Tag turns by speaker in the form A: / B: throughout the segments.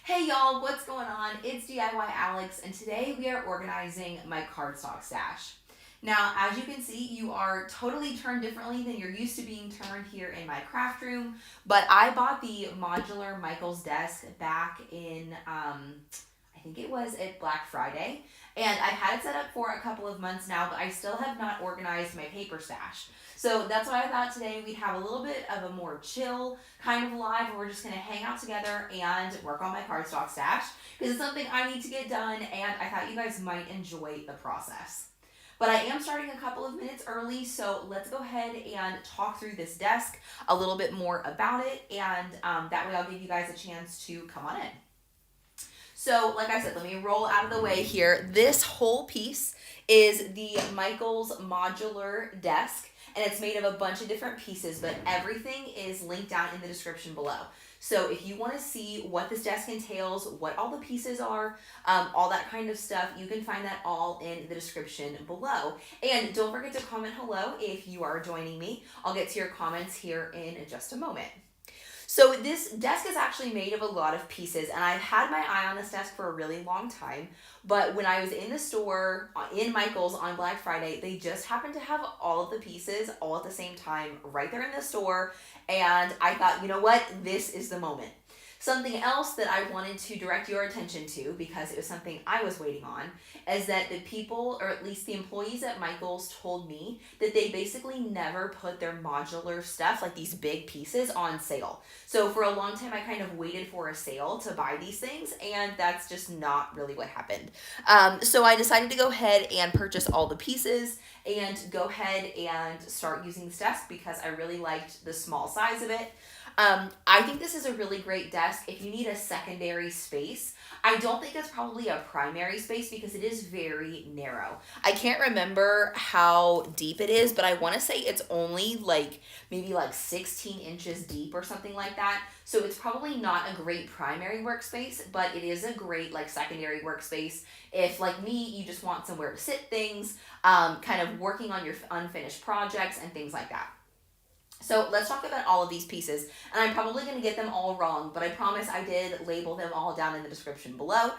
A: Hey y'all, what's going on? It's DIY Alex, and today we are organizing my cardstock stash. Now, as you can see, you are totally turned differently than you're used to being turned here in my craft room, but I bought the modular Michael's desk back in, I think it was at Black Friday, and I've had it set up for a couple of months now, but I still have not organized my paper stash. So that's why I thought today we'd have a little bit of a more chill kind of live where we're just gonna hang out together and work on my cardstock stash because it's something I need to get done and I thought you guys might enjoy the process. But I am starting a couple of minutes early, so let's go ahead and talk through this desk a little bit more about it, and that way I'll give you guys a chance to come on in. So, like I said, let me roll out of the way here. This whole piece is the Michael's Modular Desk, and it's made of a bunch of different pieces, but everything is linked down in the description below. So if you want to see what this desk entails, what all the pieces are, all that kind of stuff, you can find that all in the description below. And don't forget to comment hello if you are joining me. I'll get to your comments here in just a moment. So this desk is actually made of a lot of pieces, and I've had my eye on this desk for a really long time, but when I was in the store in Michael's on Black Friday, they just happened to have all of the pieces all at the same time right there in the store, and I thought, you know what, this is the moment. Something else that I wanted to direct your attention to, because it was something I was waiting on, is that the people, or at least the employees at Michael's, told me that they basically never put their modular stuff, like these big pieces, on sale. So for a long time, I kind of waited for a sale to buy these things, and that's just not really what happened. So I decided to go ahead and purchase all the pieces and go ahead and start using this desk because I really liked the small size of it. I think this is a really great desk if you need a secondary space. I don't think it's probably a primary space because it is very narrow. I can't remember how deep it is, but I want to say it's only maybe 16 inches deep or something like that. So it's probably not a great primary workspace, but it is a great secondary workspace if, like me, you just want somewhere to sit things, kind of working on your unfinished projects and things like that. So let's talk about all of these pieces, and I'm probably going to get them all wrong, but I promise I did label them all down in the description below,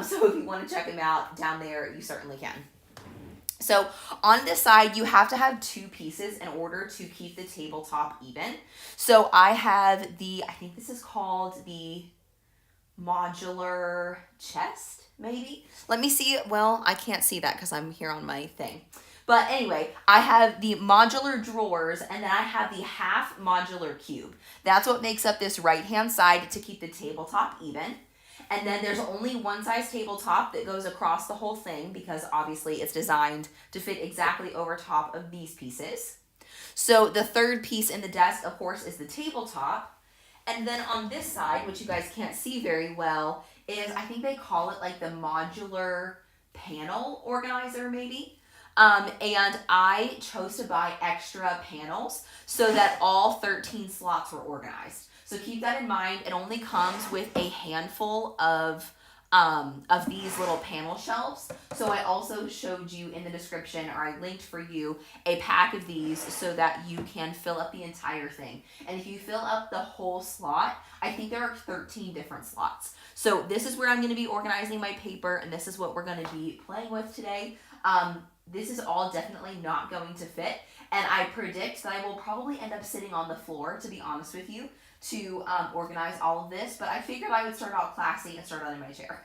A: so if you want to check them out down there, you certainly can. So on this side, you have to have two pieces in order to keep the tabletop even. So I have I think this is called the modular chest, maybe? Let me see. Well, I can't see that because I'm here on my thing. But anyway, I have the modular drawers, and then I have the half modular cube. That's what makes up this right-hand side to keep the tabletop even. And then there's only one size tabletop that goes across the whole thing because obviously it's designed to fit exactly over top of these pieces. So the third piece in the desk, of course, is the tabletop. And then on this side, which you guys can't see very well, is I think they call it the modular panel organizer maybe. And I chose to buy extra panels so that all 13 slots were organized. So keep that in mind. It only comes with a handful of these little panel shelves. So I also showed you in the description, or I linked for you, a pack of these so that you can fill up the entire thing. And if you fill up the whole slot, I think there are 13 different slots. So this is where I'm going to be organizing my paper, and this is what we're going to be playing with today. This is all definitely not going to fit, and I predict that I will probably end up sitting on the floor, to be honest with you, to organize all of this, but I figured I would start out classy and start out in my chair.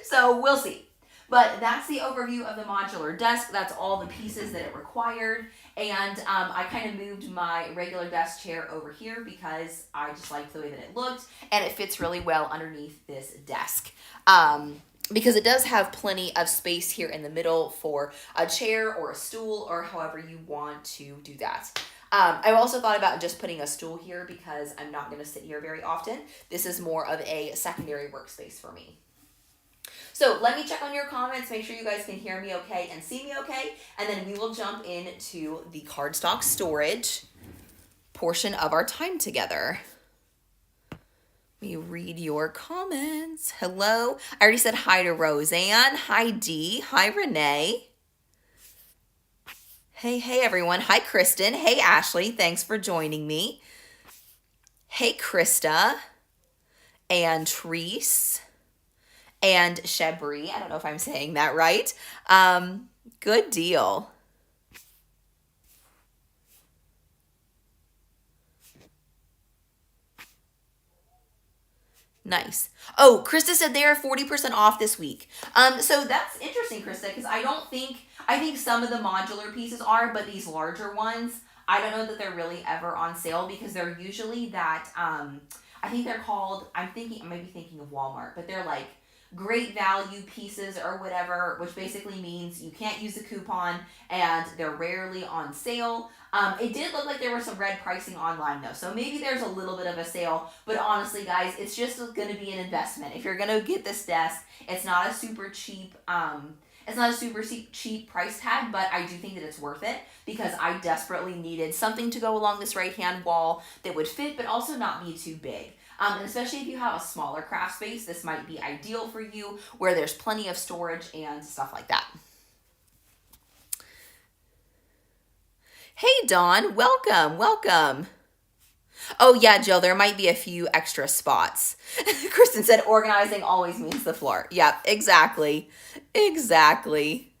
A: So we'll see. But that's the overview of the modular desk. That's all the pieces that it required, and I kind of moved my regular desk chair over here because I just liked the way that it looked, and it fits really well underneath this desk. Because it does have plenty of space here in the middle for a chair or a stool or however you want to do that. I also thought about just putting a stool here because I'm not going to sit here very often. This is more of a secondary workspace for me. So let me check on your comments, make sure you guys can hear me okay and see me okay, and then we will jump into the cardstock storage portion of our time together. Let me read your comments. Hello. I already said hi to Roseanne. Hi, Dee. Hi, Renee. Hey, everyone. Hi, Kristen. Hey, Ashley. Thanks for joining me. Hey, Krista. and Treese and Chebri. I don't know if I'm saying that right. Good deal. Nice. Oh, Krista said they are 40% off this week. So that's interesting, Krista, because I think some of the modular pieces are, but these larger ones, I don't know that they're really ever on sale because they're usually that, I think they're called, I may be thinking of Walmart, but they're like great value pieces or whatever, which basically means you can't use a coupon and they're rarely on sale. It did look like there was some red pricing online though, so maybe there's a little bit of a sale, but honestly guys, it's just going to be an investment. If you're going to get this desk, it's not a super cheap price tag, but I do think that it's worth it because I desperately needed something to go along this right-hand wall that would fit, but also not be too big. And especially if you have a smaller craft space, this might be ideal for you where there's plenty of storage and stuff like that. Hey, Dawn, welcome, welcome. Oh, yeah, Jill, there might be a few extra spots. Kristen said organizing always means the floor. Yep, exactly. Exactly.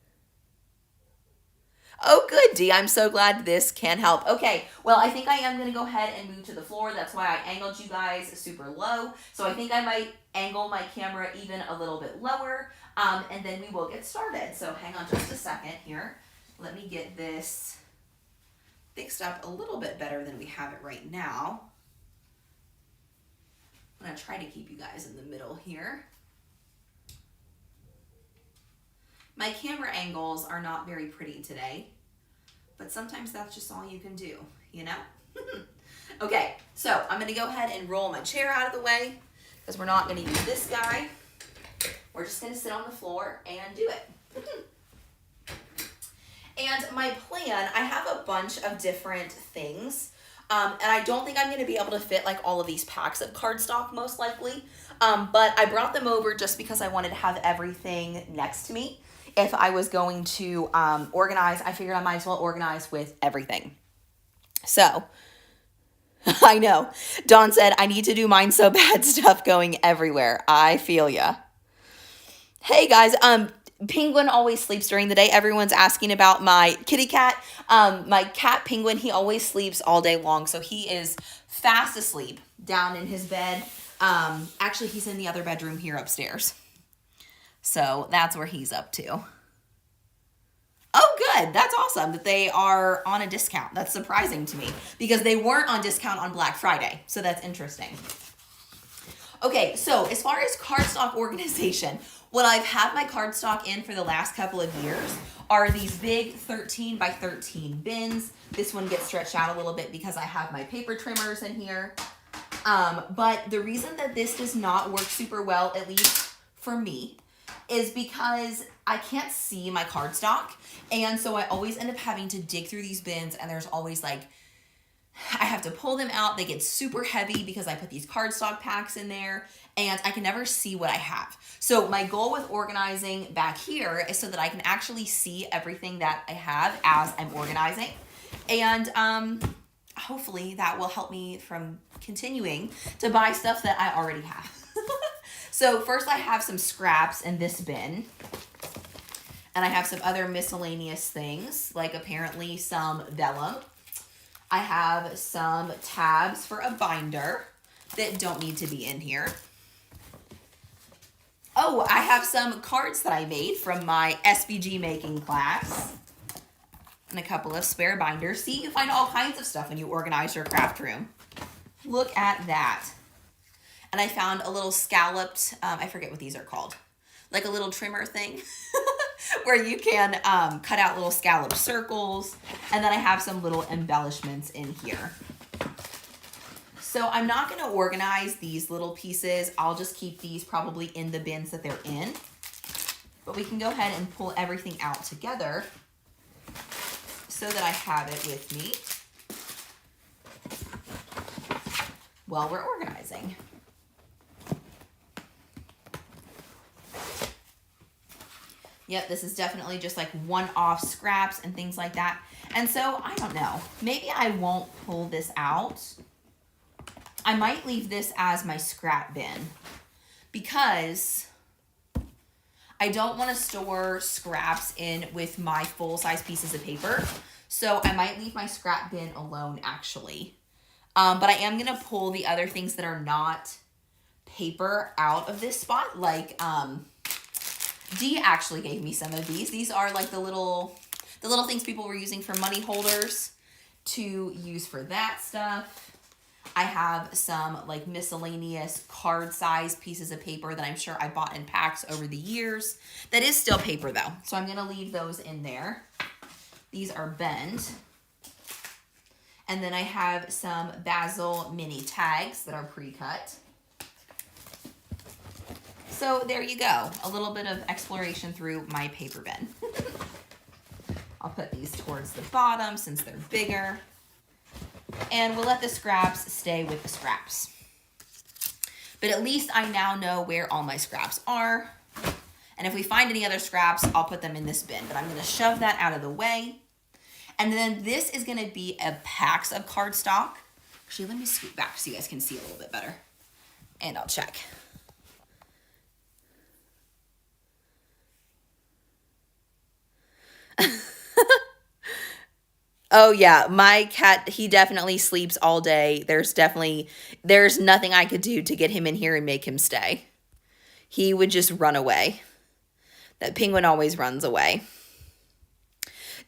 A: Oh, good, Dee. I'm so glad this can help. Okay, well, I think I am going to go ahead and move to the floor. That's why I angled you guys super low. So I think I might angle my camera even a little bit lower, and then we will get started. So hang on just a second here. Let me get this fixed up a little bit better than we have it right now. I'm going to try to keep you guys in the middle here. My camera angles are not very pretty today, but sometimes that's just all you can do, you know? Okay, so I'm going to go ahead and roll my chair out of the way because we're not going to use this guy. We're just going to sit on the floor and do it. And my plan, I have a bunch of different things, and I don't think I'm going to be able to fit like all of these packs of cardstock most likely, but I brought them over just because I wanted to have everything next to me. If I was going to organize, I figured I might as well organize with everything. So, I know. Dawn said, I need to do mine so bad, stuff going everywhere. I feel ya. Hey guys, Penguin always sleeps during the day. Everyone's asking about my kitty cat. My cat Penguin, he always sleeps all day long. So he is fast asleep down in his bed. Actually, he's in the other bedroom here upstairs. So that's where he's up to. Oh, good. That's awesome that they are on a discount. That's surprising to me because they weren't on discount on Black Friday. So that's interesting. Okay, so as far as cardstock organization, what I've had my cardstock in for the last couple of years are these big 13 by 13 bins. This one gets stretched out a little bit because I have my paper trimmers in here. But the reason that this does not work super well, at least for me, is because I can't see my cardstock. And so I always end up having to dig through these bins, and there's always like, I have to pull them out. They get super heavy because I put these cardstock packs in there and I can never see what I have. So my goal with organizing back here is so that I can actually see everything that I have as I'm organizing. And hopefully that will help me from continuing to buy stuff that I already have. So first I have some scraps in this bin. And I have some other miscellaneous things, like apparently some vellum. I have some tabs for a binder that don't need to be in here. Oh, I have some cards that I made from my SVG making class. And a couple of spare binders. See, you find all kinds of stuff when you organize your craft room. Look at that. And I found a little scalloped, I forget what these are called, like a little trimmer thing where you can cut out little scalloped circles. And then I have some little embellishments in here. So I'm not going to organize these little pieces. I'll just keep these probably in the bins that they're in. But we can go ahead and pull everything out together so that I have it with me while we're organizing. Yep, this is definitely just like one-off scraps and things like that. And so, I don't know. Maybe I won't pull this out. I might leave this as my scrap bin because I don't want to store scraps in with my full-size pieces of paper. So I might leave my scrap bin alone, actually. But I am going to pull the other things that are not paper out of this spot. Like, Dee actually gave me some of these. These are like the little things people were using for money holders to use for that stuff. I have some like miscellaneous card size pieces of paper that I'm sure I bought in packs over the years. That is still paper though. So I'm going to leave those in there. These are bent. And then I have some Basil mini tags that are pre-cut. So there you go. A little bit of exploration through my paper bin. I'll put these towards the bottom since they're bigger. And we'll let the scraps stay with the scraps. But at least I now know where all my scraps are. And if we find any other scraps, I'll put them in this bin. But I'm going to shove that out of the way. And then this is going to be a packs of cardstock. Actually, let me scoot back so you guys can see a little bit better. And I'll check. Oh yeah, my cat, he definitely sleeps all day. There's nothing I could do to get him in here and make him stay. He would just run away. That penguin always runs away.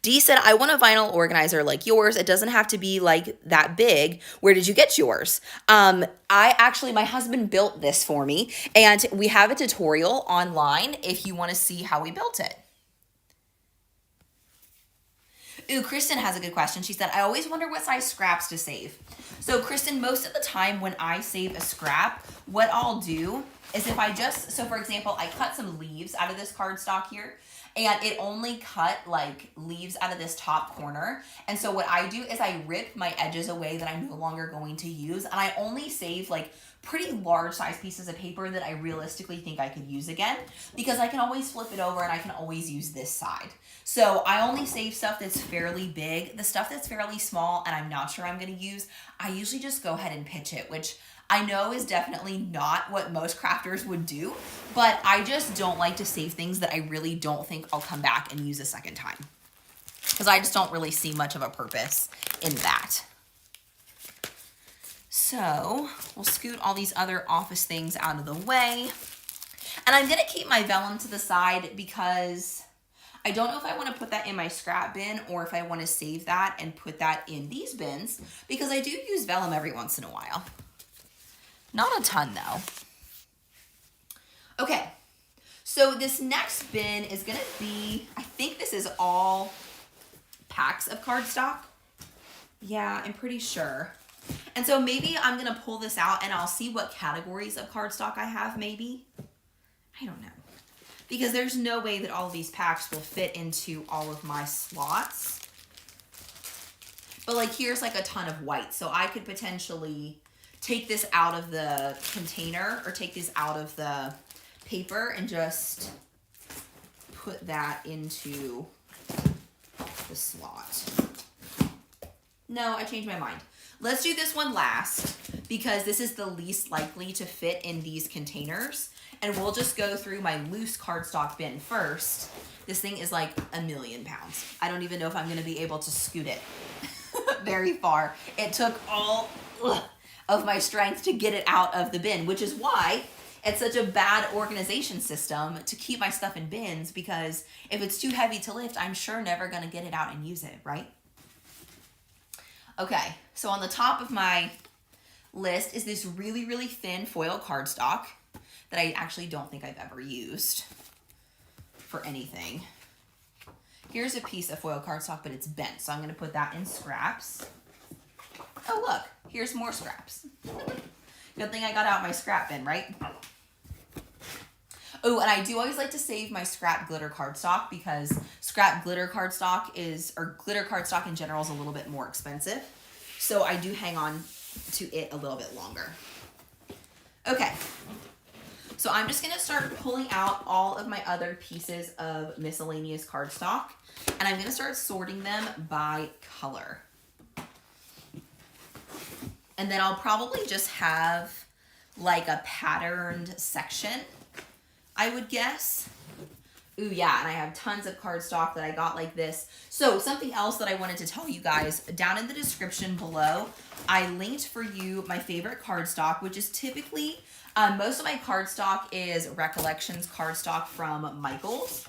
A: Dee said, I want a vinyl organizer like yours. It doesn't have to be like that big. Where did you get yours? My husband built this for me, and we have a tutorial online if you want to see how we built it. Ooh, Kristen has a good question. She said, I always wonder what size scraps to save. So Kristen, most of the time when I save a scrap, what I'll do is so for example, I cut some leaves out of this cardstock here, and it only cut like leaves out of this top corner. And so what I do is I rip my edges away that I'm no longer going to use, and I only save like pretty large size pieces of paper that I realistically think I could use again, because I can always flip it over and I can always use this side. So I only save stuff that's fairly big. The stuff that's fairly small and I'm not sure I'm going to use, I usually just go ahead and pitch it, which I know is definitely not what most crafters would do, but I just don't like to save things that I really don't think I'll come back and use a second time, because I just don't really see much of a purpose in that. So we'll scoot all these other office things out of the way. And I'm going to keep my vellum to the side because I don't know if I want to put that in my scrap bin or if I want to save that and put that in these bins, because I do use vellum every once in a while. Not a ton though. Okay, so this next bin is going to be, I think this is all packs of cardstock. Yeah, I'm pretty sure. And so maybe I'm going to pull this out and I'll see what categories of cardstock I have maybe. I don't know. Because there's no way that all of these packs will fit into all of my slots. But like here's like a ton of white. So I could potentially take this out of the container or take this out of the paper and just put that into the slot. No, I changed my mind. Let's do this one last because this is the least likely to fit in these containers. And we'll just go through my loose cardstock bin first. This thing is like 1,000,000 pounds. I don't even know if I'm going to be able to scoot it very far. It took all of my strength to get it out of the bin, which is why it's such a bad organization system to keep my stuff in bins, because if it's too heavy to lift, I'm sure never going to get it out and use it, right? Okay, so on the top of my list is this really, really thin foil cardstock that I actually don't think I've ever used for anything. Here's a piece of foil cardstock, but it's bent, so I'm going to put that in scraps. Oh, look, here's more scraps. Good thing I got out my scrap bin, right? Oh, and I do always like to save my scrap glitter cardstock, because scrap glitter cardstock glitter cardstock in general is a little bit more expensive. So I do hang on to it a little bit longer. Okay. So I'm just going to start pulling out all of my other pieces of miscellaneous cardstock, and I'm going to start sorting them by color. And then I'll probably just have like a patterned section, I would guess. Ooh, yeah, and I have tons of cardstock that I got like this. So something else that I wanted to tell you guys, down in the description below, I linked for you my favorite cardstock, which is typically, most of my cardstock is Recollections cardstock from Michaels.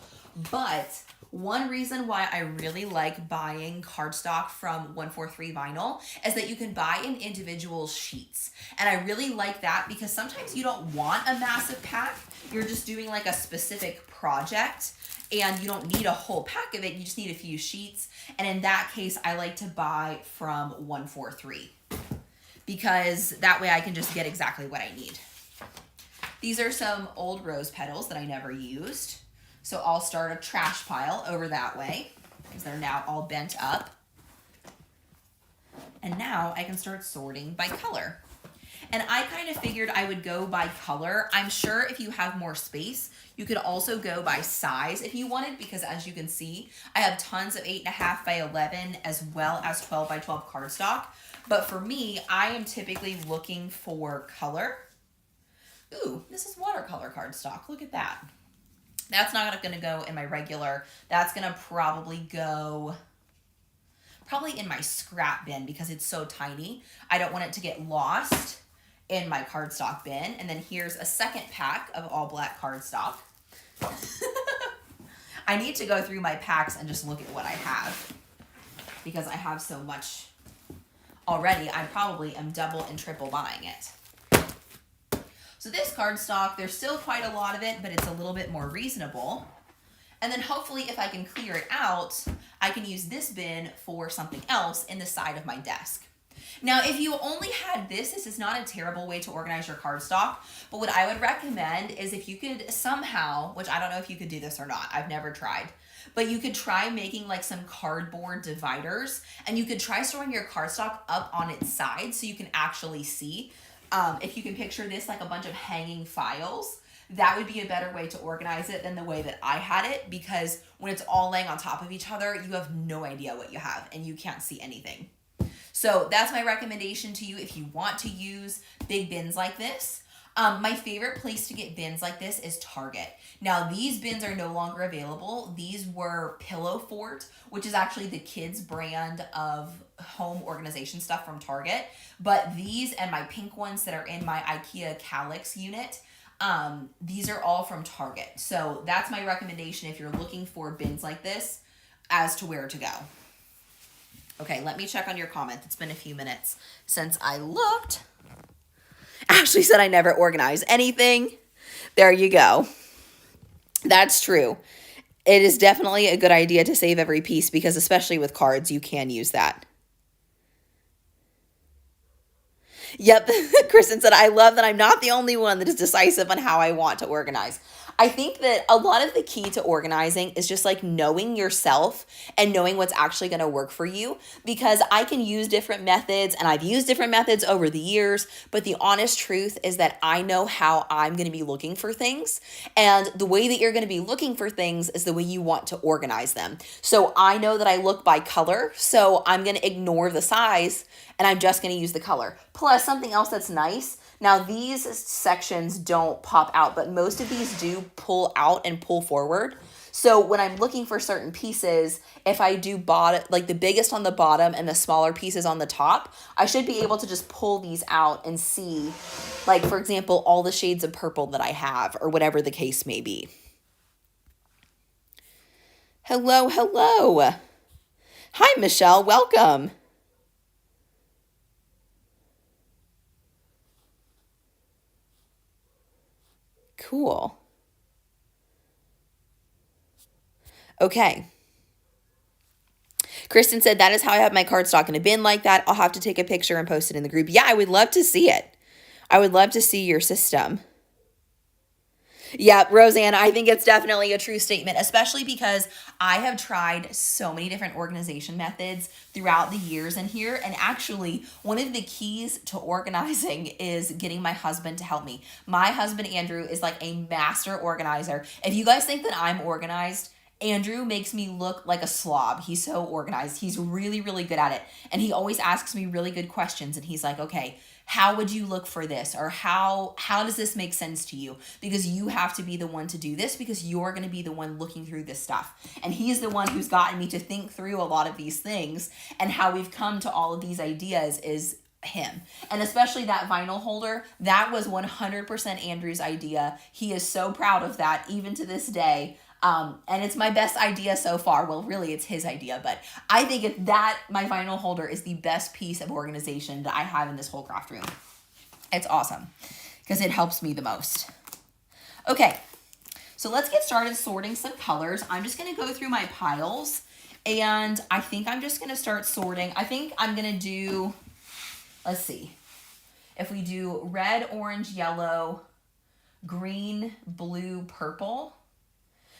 A: But one reason why I really like buying cardstock from 143 Vinyl is that you can buy in individual sheets. And I really like that because sometimes you don't want a massive pack. You're just doing like a specific project and you don't need a whole pack of it. You just need a few sheets. And in that case, I like to buy from 143 because that way I can just get exactly what I need. These are some old rose petals that I never used. So I'll start a trash pile over that way because they're now all bent up. And now I can start sorting by color. And I kind of figured I would go by color. I'm sure if you have more space, you could also go by size if you wanted, because as you can see, I have tons of 8.5 by 11 as well as 12 by 12 cardstock. But for me, I am typically looking for color. Ooh, this is watercolor cardstock. Look at that. That's not going to go in my regular. That's going to probably go in my scrap bin because it's so tiny. I don't want it to get lost in my cardstock bin. And then here's a second pack of all black cardstock. I need to go through my packs and just look at what I have because I have so much already. I probably am double and triple buying it. So this cardstock, there's still quite a lot of it, but it's a little bit more reasonable. And then hopefully if I can clear it out, I can use this bin for something else in the side of my desk. Now, if you only had this is not a terrible way to organize your cardstock, but what I would recommend is if you could somehow, which I don't know if you could do this or not, I've never tried, but you could try making like some cardboard dividers and you could try storing your cardstock up on its side so you can actually see. If you can picture this like a bunch of hanging files, that would be a better way to organize it than the way that I had it, because when it's all laying on top of each other, you have no idea what you have and you can't see anything. So that's my recommendation to you if you want to use big bins like this. My favorite place to get bins like this is Target. Now these bins are no longer available. These were Pillow Fort, which is actually the kids brand of home organization stuff from Target. But these and my pink ones that are in my IKEA Calyx unit, these are all from Target. So that's my recommendation if you're looking for bins like this as to where to go. Okay, let me check on your comment. It's been a few minutes since I looked. Ashley said I never organize anything. There you go. That's true. It is definitely a good idea to save every piece because especially with cards, you can use that. Yep, Kristen said, I love that I'm not the only one that is decisive on how I want to organize. I think that a lot of the key to organizing is just like knowing yourself and knowing what's actually going to work for you, because I can use different methods and I've used different methods over the years, but the honest truth is that I know how I'm going to be looking for things, and the way that you're going to be looking for things is the way you want to organize them. So I know that I look by color, so I'm going to ignore the size and I'm just going to use the color. Plus something else that's nice. Now these sections don't pop out, but most of these do pull out and pull forward. So when I'm looking for certain pieces, if I do bottom, like the biggest on the bottom and the smaller pieces on the top, I should be able to just pull these out and see, like for example, all the shades of purple that I have or whatever the case may be. Hello, hello. Hi, Michelle, welcome. Cool. Okay. Kristen said, that is how I have my cardstock in a bin like that. I'll have to take a picture and post it in the group. Yeah, I would love to see it. I would love to see your system. Yeah, Roseanne, I think it's definitely a true statement, especially because I have tried so many different organization methods throughout the years in here. And actually, one of the keys to organizing is getting my husband to help me. My husband, Andrew, is like a master organizer. If you guys think that I'm organized, Andrew makes me look like a slob. He's so organized. He's really, really good at it. And he always asks me really good questions. And he's like, okay, how would you look for this? Or how does this make sense to you? Because you have to be the one to do this because you're going to be the one looking through this stuff. And he's the one who's gotten me to think through a lot of these things, and how we've come to all of these ideas is him. And especially that vinyl holder, that was 100% Andrew's idea. He is so proud of that even to this day. And it's my best idea so far. Well, really it's his idea, but I think my vinyl holder is the best piece of organization that I have in this whole craft room. It's awesome because it helps me the most. Okay, so let's get started sorting some colors. I'm just going to go through my piles, and I think I'm just going to start sorting. I think I'm going to do, let's see, if we do red, orange, yellow, green, blue, purple,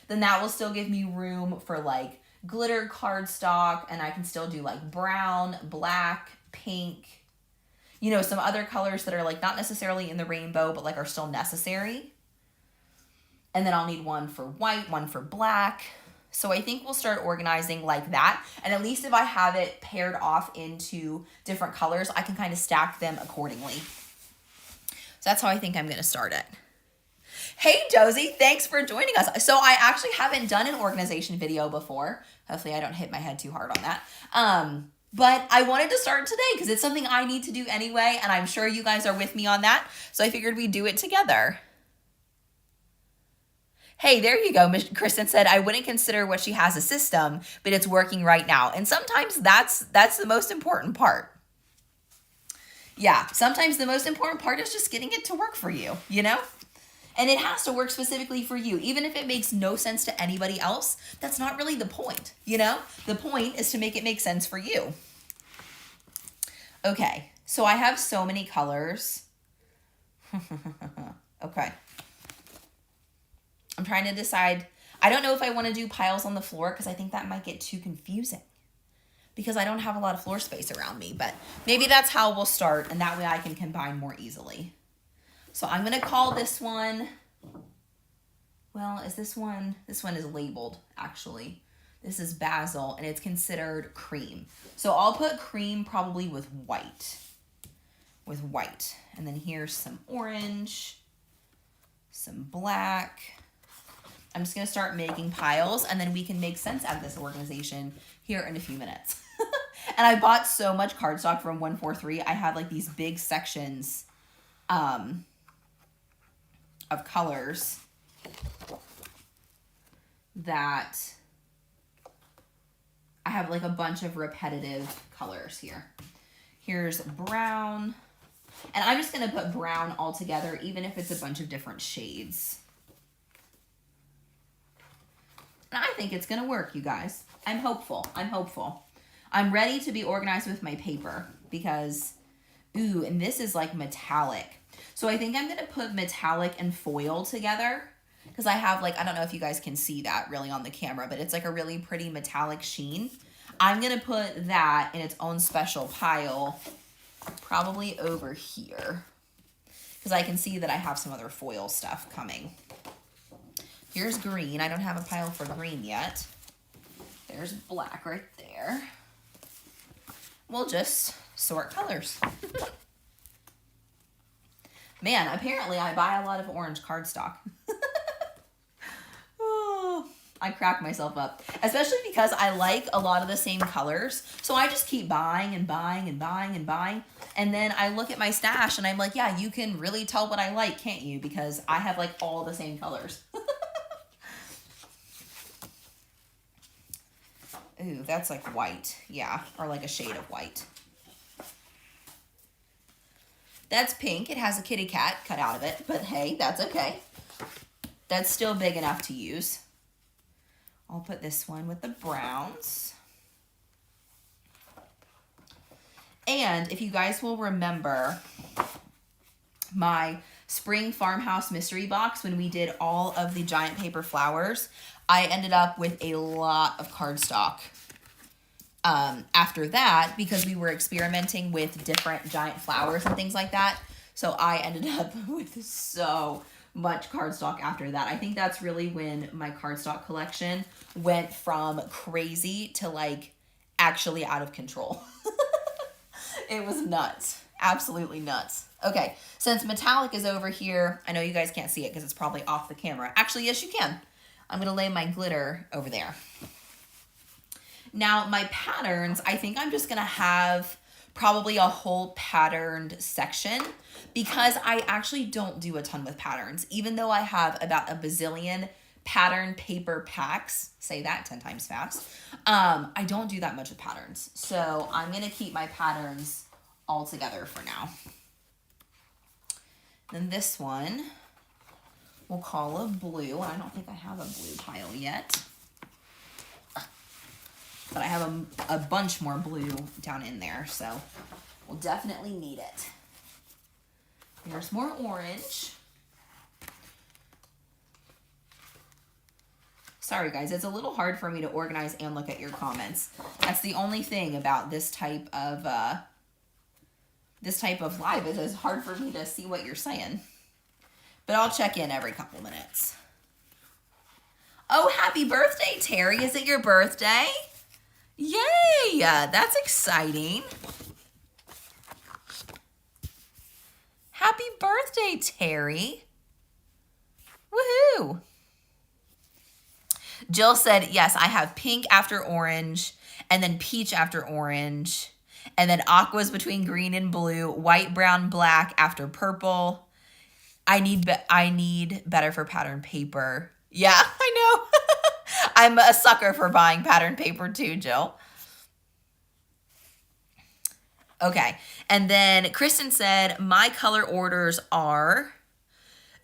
A: then that will still give me room for like glitter cardstock, and I can still do like brown, black, pink, you know, some other colors that are like not necessarily in the rainbow, but like are still necessary. And then I'll need one for white, one for black. So I think we'll start organizing like that. And at least if I have it paired off into different colors, I can kind of stack them accordingly. So that's how I think I'm going to start it. Hey Josie, thanks for joining us. So I actually haven't done an organization video before. Hopefully I don't hit my head too hard on that. But I wanted to start today because it's something I need to do anyway, and I'm sure you guys are with me on that. So I figured we'd do it together. Hey, there you go. Kristen said, I wouldn't consider what she has a system, but it's working right now. And sometimes that's the most important part. Yeah, sometimes the most important part is just getting it to work for you, you know? And it has to work specifically for you. Even if it makes no sense to anybody else, that's not really the point, you know? The point is to make it make sense for you. Okay, so I have so many colors. Okay. I'm trying to decide. I don't know if I want to do piles on the floor because I think that might get too confusing because I don't have a lot of floor space around me, but maybe that's how we'll start, and that way I can combine more easily. So I'm going to call this one, well, is this one is labeled actually. This is basil, and it's considered cream. So I'll put cream probably with white. And then here's some orange, some black. I'm just going to start making piles, and then we can make sense out of this organization here in a few minutes. And I bought so much cardstock from 143. I have like these big sections of colors that I have like a bunch of repetitive colors here. Here's brown, and I'm just going to put brown all together, even if it's a bunch of different shades. And I think it's going to work, you guys. I'm hopeful. I'm ready to be organized with my paper because, ooh, and this is like metallic. So I think I'm going to put metallic and foil together because I have like, I don't know if you guys can see that really on the camera, but it's like a really pretty metallic sheen. I'm going to put that in its own special pile, probably over here, because I can see that I have some other foil stuff coming. Here's green. I don't have a pile for green yet. There's black right there. We'll just sort colors. Man, apparently I buy a lot of orange cardstock. Oh, I crack myself up, especially because I like a lot of the same colors. So I just keep buying and buying and buying and buying. And then I look at my stash and I'm like, yeah, you can really tell what I like, can't you? Because I have like all the same colors. Ooh, that's like white. Yeah, or like a shade of white. That's pink. It has a kitty cat cut out of it, but hey, that's okay. That's still big enough to use. I'll put this one with the browns. And if you guys will remember my spring farmhouse mystery box, when we did all of the giant paper flowers, I ended up with a lot of cardstock after that because we were experimenting with different giant flowers and things like that. So I ended up with so much cardstock after that. I think that's really when my cardstock collection went from crazy to like actually out of control. It was nuts. Absolutely nuts. Okay, since metallic is over here, I know you guys can't see it because it's probably off the camera. Actually, yes, you can. I'm going to lay my glitter over there. Now, my patterns, I think I'm just going to have probably a whole patterned section because I actually don't do a ton with patterns. Even though I have about a bazillion pattern paper packs, say that 10 times fast, I don't do that much with patterns. So I'm going to keep my patterns all together for now. Then this one we'll call a blue. I don't think I have a blue pile yet, but I have a bunch more blue down in there, so we'll definitely need it. Here's more orange. Sorry guys, it's a little hard for me to organize and look at your comments. That's the only thing about this type of live. It is hard for me to see what you're saying. But I'll check in every couple minutes. Oh, happy birthday, Terry. Is it your birthday? Yay! That's exciting. Happy birthday, Terry. Woohoo! Jill said, yes, I have pink after orange, and then peach after orange, and then aqua's between green and blue, white, brown, black after purple. I need better for pattern paper. Yeah, I know. I'm a sucker for buying pattern paper too, Jill. Okay, and then Kristen said, my color orders are...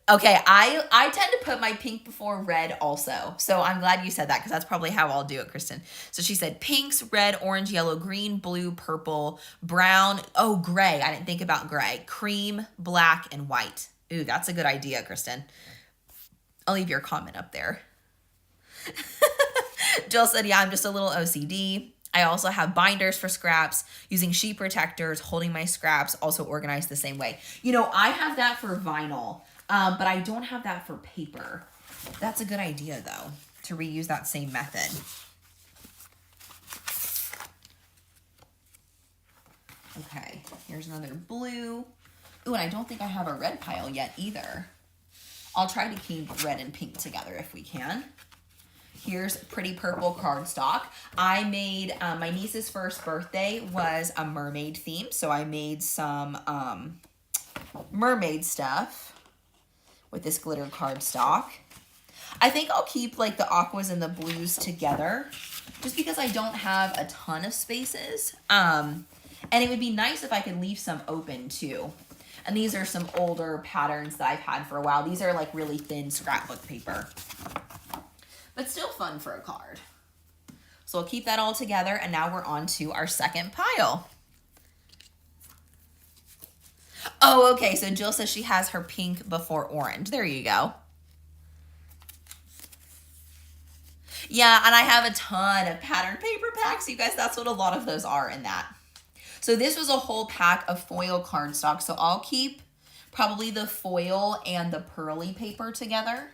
A: Okay, I tend to put my pink before red also. So I'm glad you said that because that's probably how I'll do it, Kristen. So she said pinks, red, orange, yellow, green, blue, purple, brown. Oh, gray. I didn't think about gray. Cream, black, and white. Ooh, that's a good idea, Kristen. I'll leave your comment up there. Jill said, yeah, I'm just a little OCD. I also have binders for scraps, using sheet protectors, holding my scraps, also organized the same way. You know, I have that for vinyl. But I don't have that for paper. That's a good idea, though, to reuse that same method. Okay, here's another blue. Ooh, and I don't think I have a red pile yet either. I'll try to keep red and pink together if we can. Here's pretty purple cardstock. I made, my niece's first birthday was a mermaid theme, so I made some mermaid stuff with this glitter cardstock. I think I'll keep like the aquas and the blues together just because I don't have a ton of spaces. And it would be nice if I could leave some open too. And these are some older patterns that I've had for a while. These are like really thin scrapbook paper, but still fun for a card. So I'll keep that all together, and now we're on to our second pile. Oh, okay, so Jill says she has her pink before orange. There you go. Yeah, and I have a ton of pattern paper packs. You guys, that's what a lot of those are in that. So this was a whole pack of foil cardstock. So I'll keep probably the foil and the pearly paper together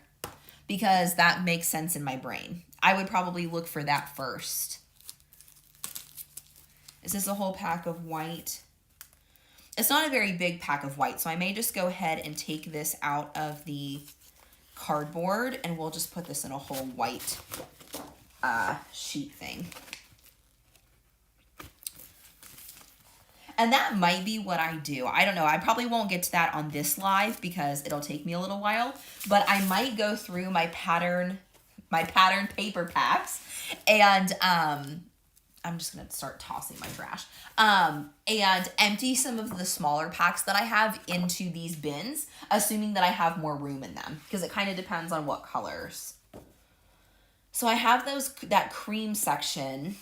A: because that makes sense in my brain. I would probably look for that first. Is this a whole pack of white? It's not a very big pack of white, so I may just go ahead and take this out of the cardboard and we'll just put this in a whole white sheet thing. And that might be what I do. I don't know. I probably won't get to that on this live because it'll take me a little while, but I might go through my pattern paper packs and I'm just going to start tossing my trash, and empty some of the smaller packs that I have into these bins, assuming that I have more room in them, because it kind of depends on what colors. So I have that cream section.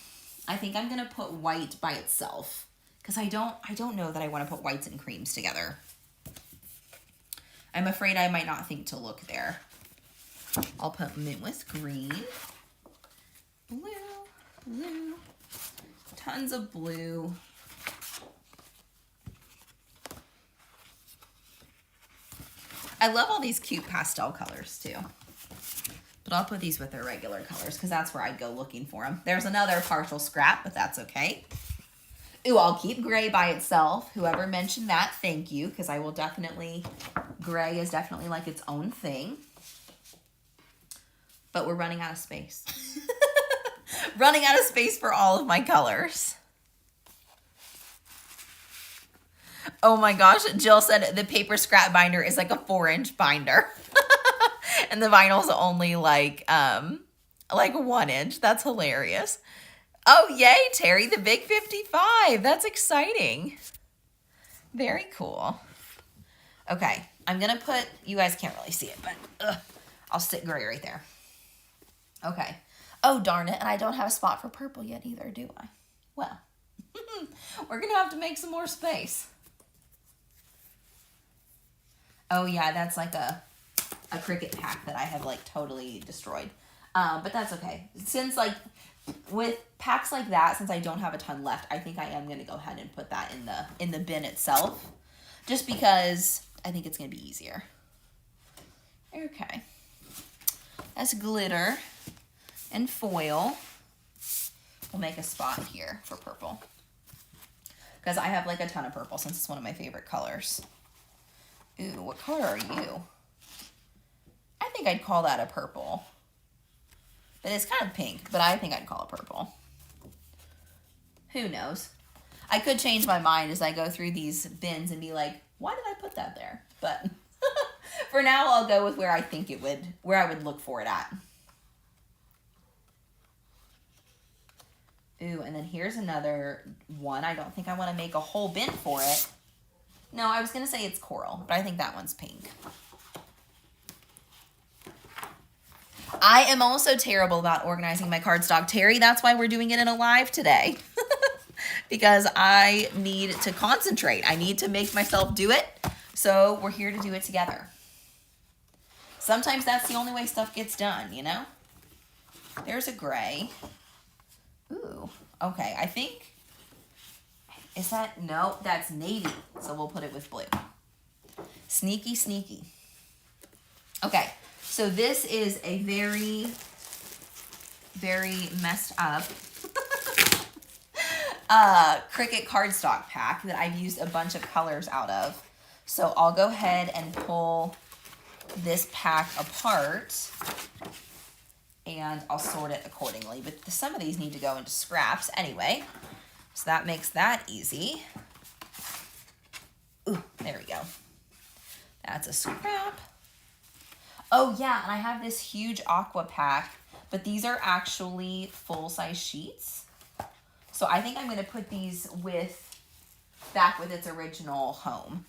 A: I think I'm going to put white by itself, because I don't know that I want to put whites and creams together. I'm afraid I might not think to look there. I'll put mint with green, blue, tons of blue. I love all these cute pastel colors too. But I'll put these with their regular colors because that's where I'd go looking for them. There's another partial scrap, but that's okay. Ooh, I'll keep gray by itself. Whoever mentioned that, thank you, because I will definitely, gray is definitely like its own thing. But we're running out of space. Running out of space for all of my colors. Oh my gosh, Jill said the paper scrap binder is like a 4-inch binder. And the vinyl's only like 1 inch. That's hilarious. Oh, yay, Terry, the big 55. That's exciting. Very cool. Okay, I'm going to put, you guys can't really see it, but I'll stick gray right there. Okay. Oh, darn it, and I don't have a spot for purple yet either, do I? Well, we're going to have to make some more space. Oh, yeah, that's like a Cricut pack that I have like totally destroyed. But that's okay. Since like with packs like that, since I don't have a ton left, I think I am going to go ahead and put that in the bin itself, just because I think it's going to be easier. Okay. That's glitter and foil. We'll make a spot here for purple, because I have like a ton of purple since it's one of my favorite colors. Ooh, what color are you? I think I'd call that a purple. But it's kind of pink, but I think I'd call it purple. Who knows? I could change my mind as I go through these bins and be like, why did I put that there? But for now, I'll go with where I think it would, where I would look for it at. Ooh, and then here's another one. I don't think I want to make a whole bin for it. No, I was going to say it's coral, but I think that one's pink. I am also terrible about organizing my cardstock, Terry. That's why we're doing it in a live today. Because I need to concentrate. I need to make myself do it. So we're here to do it together. Sometimes that's the only way stuff gets done, you know? There's a gray. Ooh, okay. I think, is that, no, that's navy. So we'll put it with blue. Sneaky, sneaky. Okay. So this is a very, very messed up Cricut cardstock pack that I've used a bunch of colors out of. So I'll go ahead and pull this pack apart and I'll sort it accordingly. But some of these need to go into scraps anyway. So that makes that easy. Ooh, there we go. That's a scrap. Oh yeah, and I have this huge aqua pack, but these are actually full-size sheets. So I think I'm going to put these back with its original home,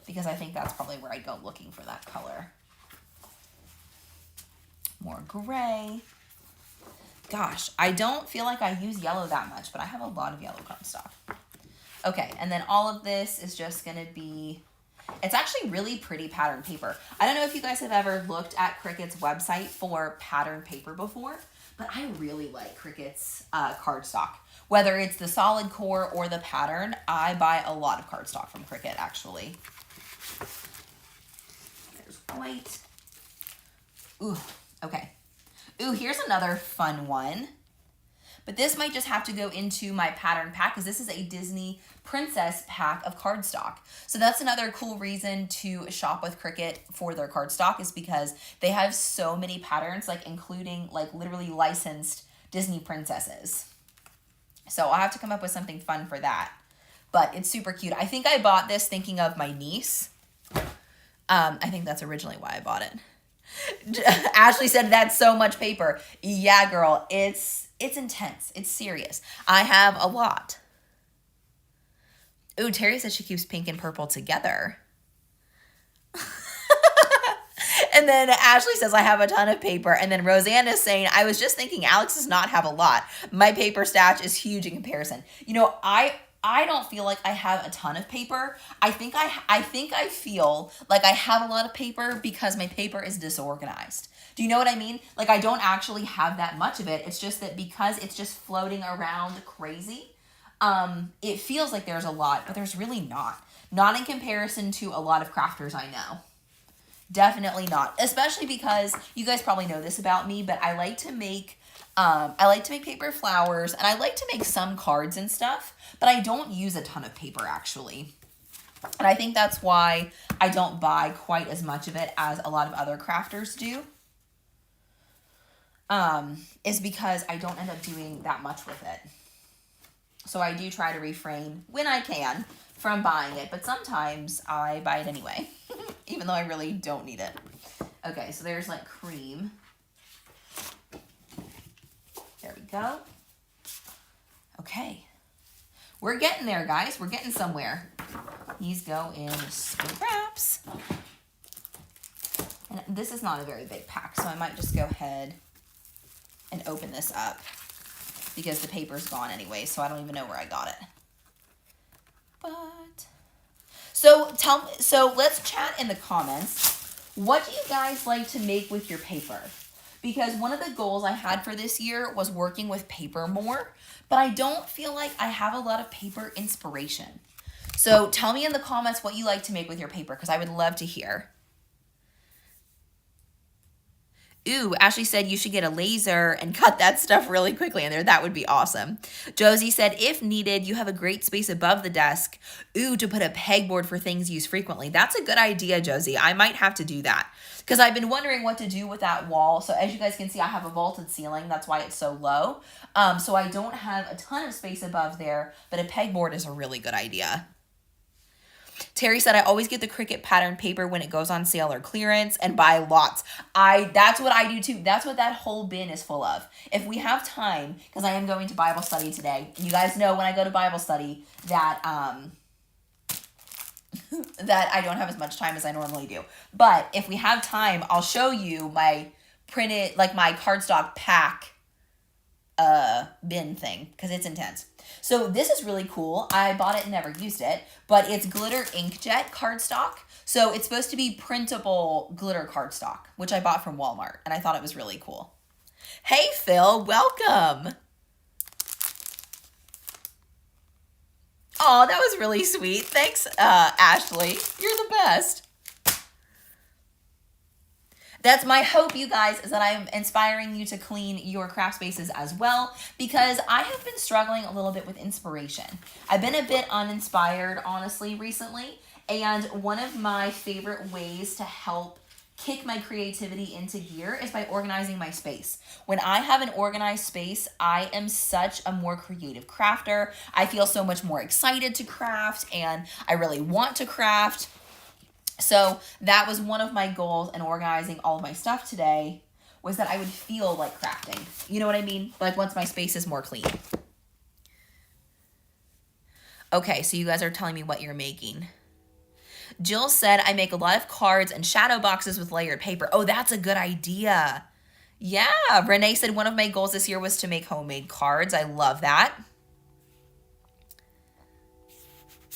A: because I think that's probably where I go looking for that color. More gray. Gosh, I don't feel like I use yellow that much, but I have a lot of yellow cardstock. Okay, and then all of this is just going to be, it's actually really pretty pattern paper. I don't know if you guys have ever looked at Cricut's website for pattern paper before, but I really like Cricut's cardstock. Whether it's the solid core or the pattern, I buy a lot of cardstock from Cricut, actually. There's white. Ooh, okay. Ooh, here's another fun one. But this might just have to go into my pattern pack, because this is a Disney princess pack of cardstock. So that's another cool reason to shop with Cricut for their cardstock, is because they have so many patterns, like including like literally licensed Disney princesses. So I'll have to come up with something fun for that. But it's super cute. I think I bought this thinking of my niece. I think that's originally why I bought it. Ashley said that's so much paper. Yeah, girl, it's intense. It's serious. I have a lot. Ooh, Terry says she keeps pink and purple together. And then Ashley says, I have a ton of paper. And then Roseanne is saying, I was just thinking Alex does not have a lot. My paper stash is huge in comparison. You know, I don't feel like I have a ton of paper. I think I feel like I have a lot of paper because my paper is disorganized. Do you know what I mean? Like, I don't actually have that much of it. It's just that because it's just floating around crazy, it feels like there's a lot, but there's really not. Not in comparison to a lot of crafters I know. Definitely not. Especially because you guys probably know this about me, but I like to make paper flowers, and I like to make some cards and stuff, but I don't use a ton of paper actually. And I think that's why I don't buy quite as much of it as a lot of other crafters do. Is because I don't end up doing that much with it. So I do try to refrain when I can from buying it, but sometimes I buy it anyway, even though I really don't need it. Okay, so there's like cream. There we go. Okay. We're getting there, guys. We're getting somewhere. These go in scraps. And this is not a very big pack, so I might just go ahead and open this up because the paper's gone anyway, so I don't even know where I got it. But so let's chat in the comments. What do you guys like to make with your paper? Because one of the goals I had for this year was working with paper more, but I don't feel like I have a lot of paper inspiration. So tell me in the comments what you like to make with your paper, because I would love to hear. Ooh, Ashley said you should get a laser and cut that stuff really quickly in there. That would be awesome. Josie said, if needed, you have a great space above the desk. Ooh, to put a pegboard for things used frequently. That's a good idea, Josie. I might have to do that because I've been wondering what to do with that wall. So as you guys can see, I have a vaulted ceiling. That's why it's so low. So I don't have a ton of space above there, but a pegboard is a really good idea. Terry said, I always get the Cricut pattern paper when it goes on sale or clearance and buy lots. That's what I do too. That's what that whole bin is full of. If we have time, because I am going to Bible study today. You guys know when I go to Bible study that that I don't have as much time as I normally do. But if we have time, I'll show you my printed, like my cardstock pack bin thing, because it's intense. So this is really cool. I bought it and never used it, but it's glitter inkjet cardstock. So it's supposed to be printable glitter cardstock, which I bought from Walmart, and I thought it was really cool. Hey, Phil, welcome. Oh, that was really sweet. Thanks, Ashley. You're the best. That's my hope, you guys, is that I'm inspiring you to clean your craft spaces as well, because I have been struggling a little bit with inspiration. I've been a bit uninspired, honestly, recently, and one of my favorite ways to help kick my creativity into gear is by organizing my space. When I have an organized space, I am such a more creative crafter. I feel so much more excited to craft, and I really want to craft. So that was one of my goals in organizing all of my stuff today, was that I would feel like crafting. You know what I mean? Like once my space is more clean. Okay, so you guys are telling me what you're making. Jill said, I make a lot of cards and shadow boxes with layered paper. Oh, that's a good idea. Yeah, Renee said one of my goals this year was to make homemade cards. I love that.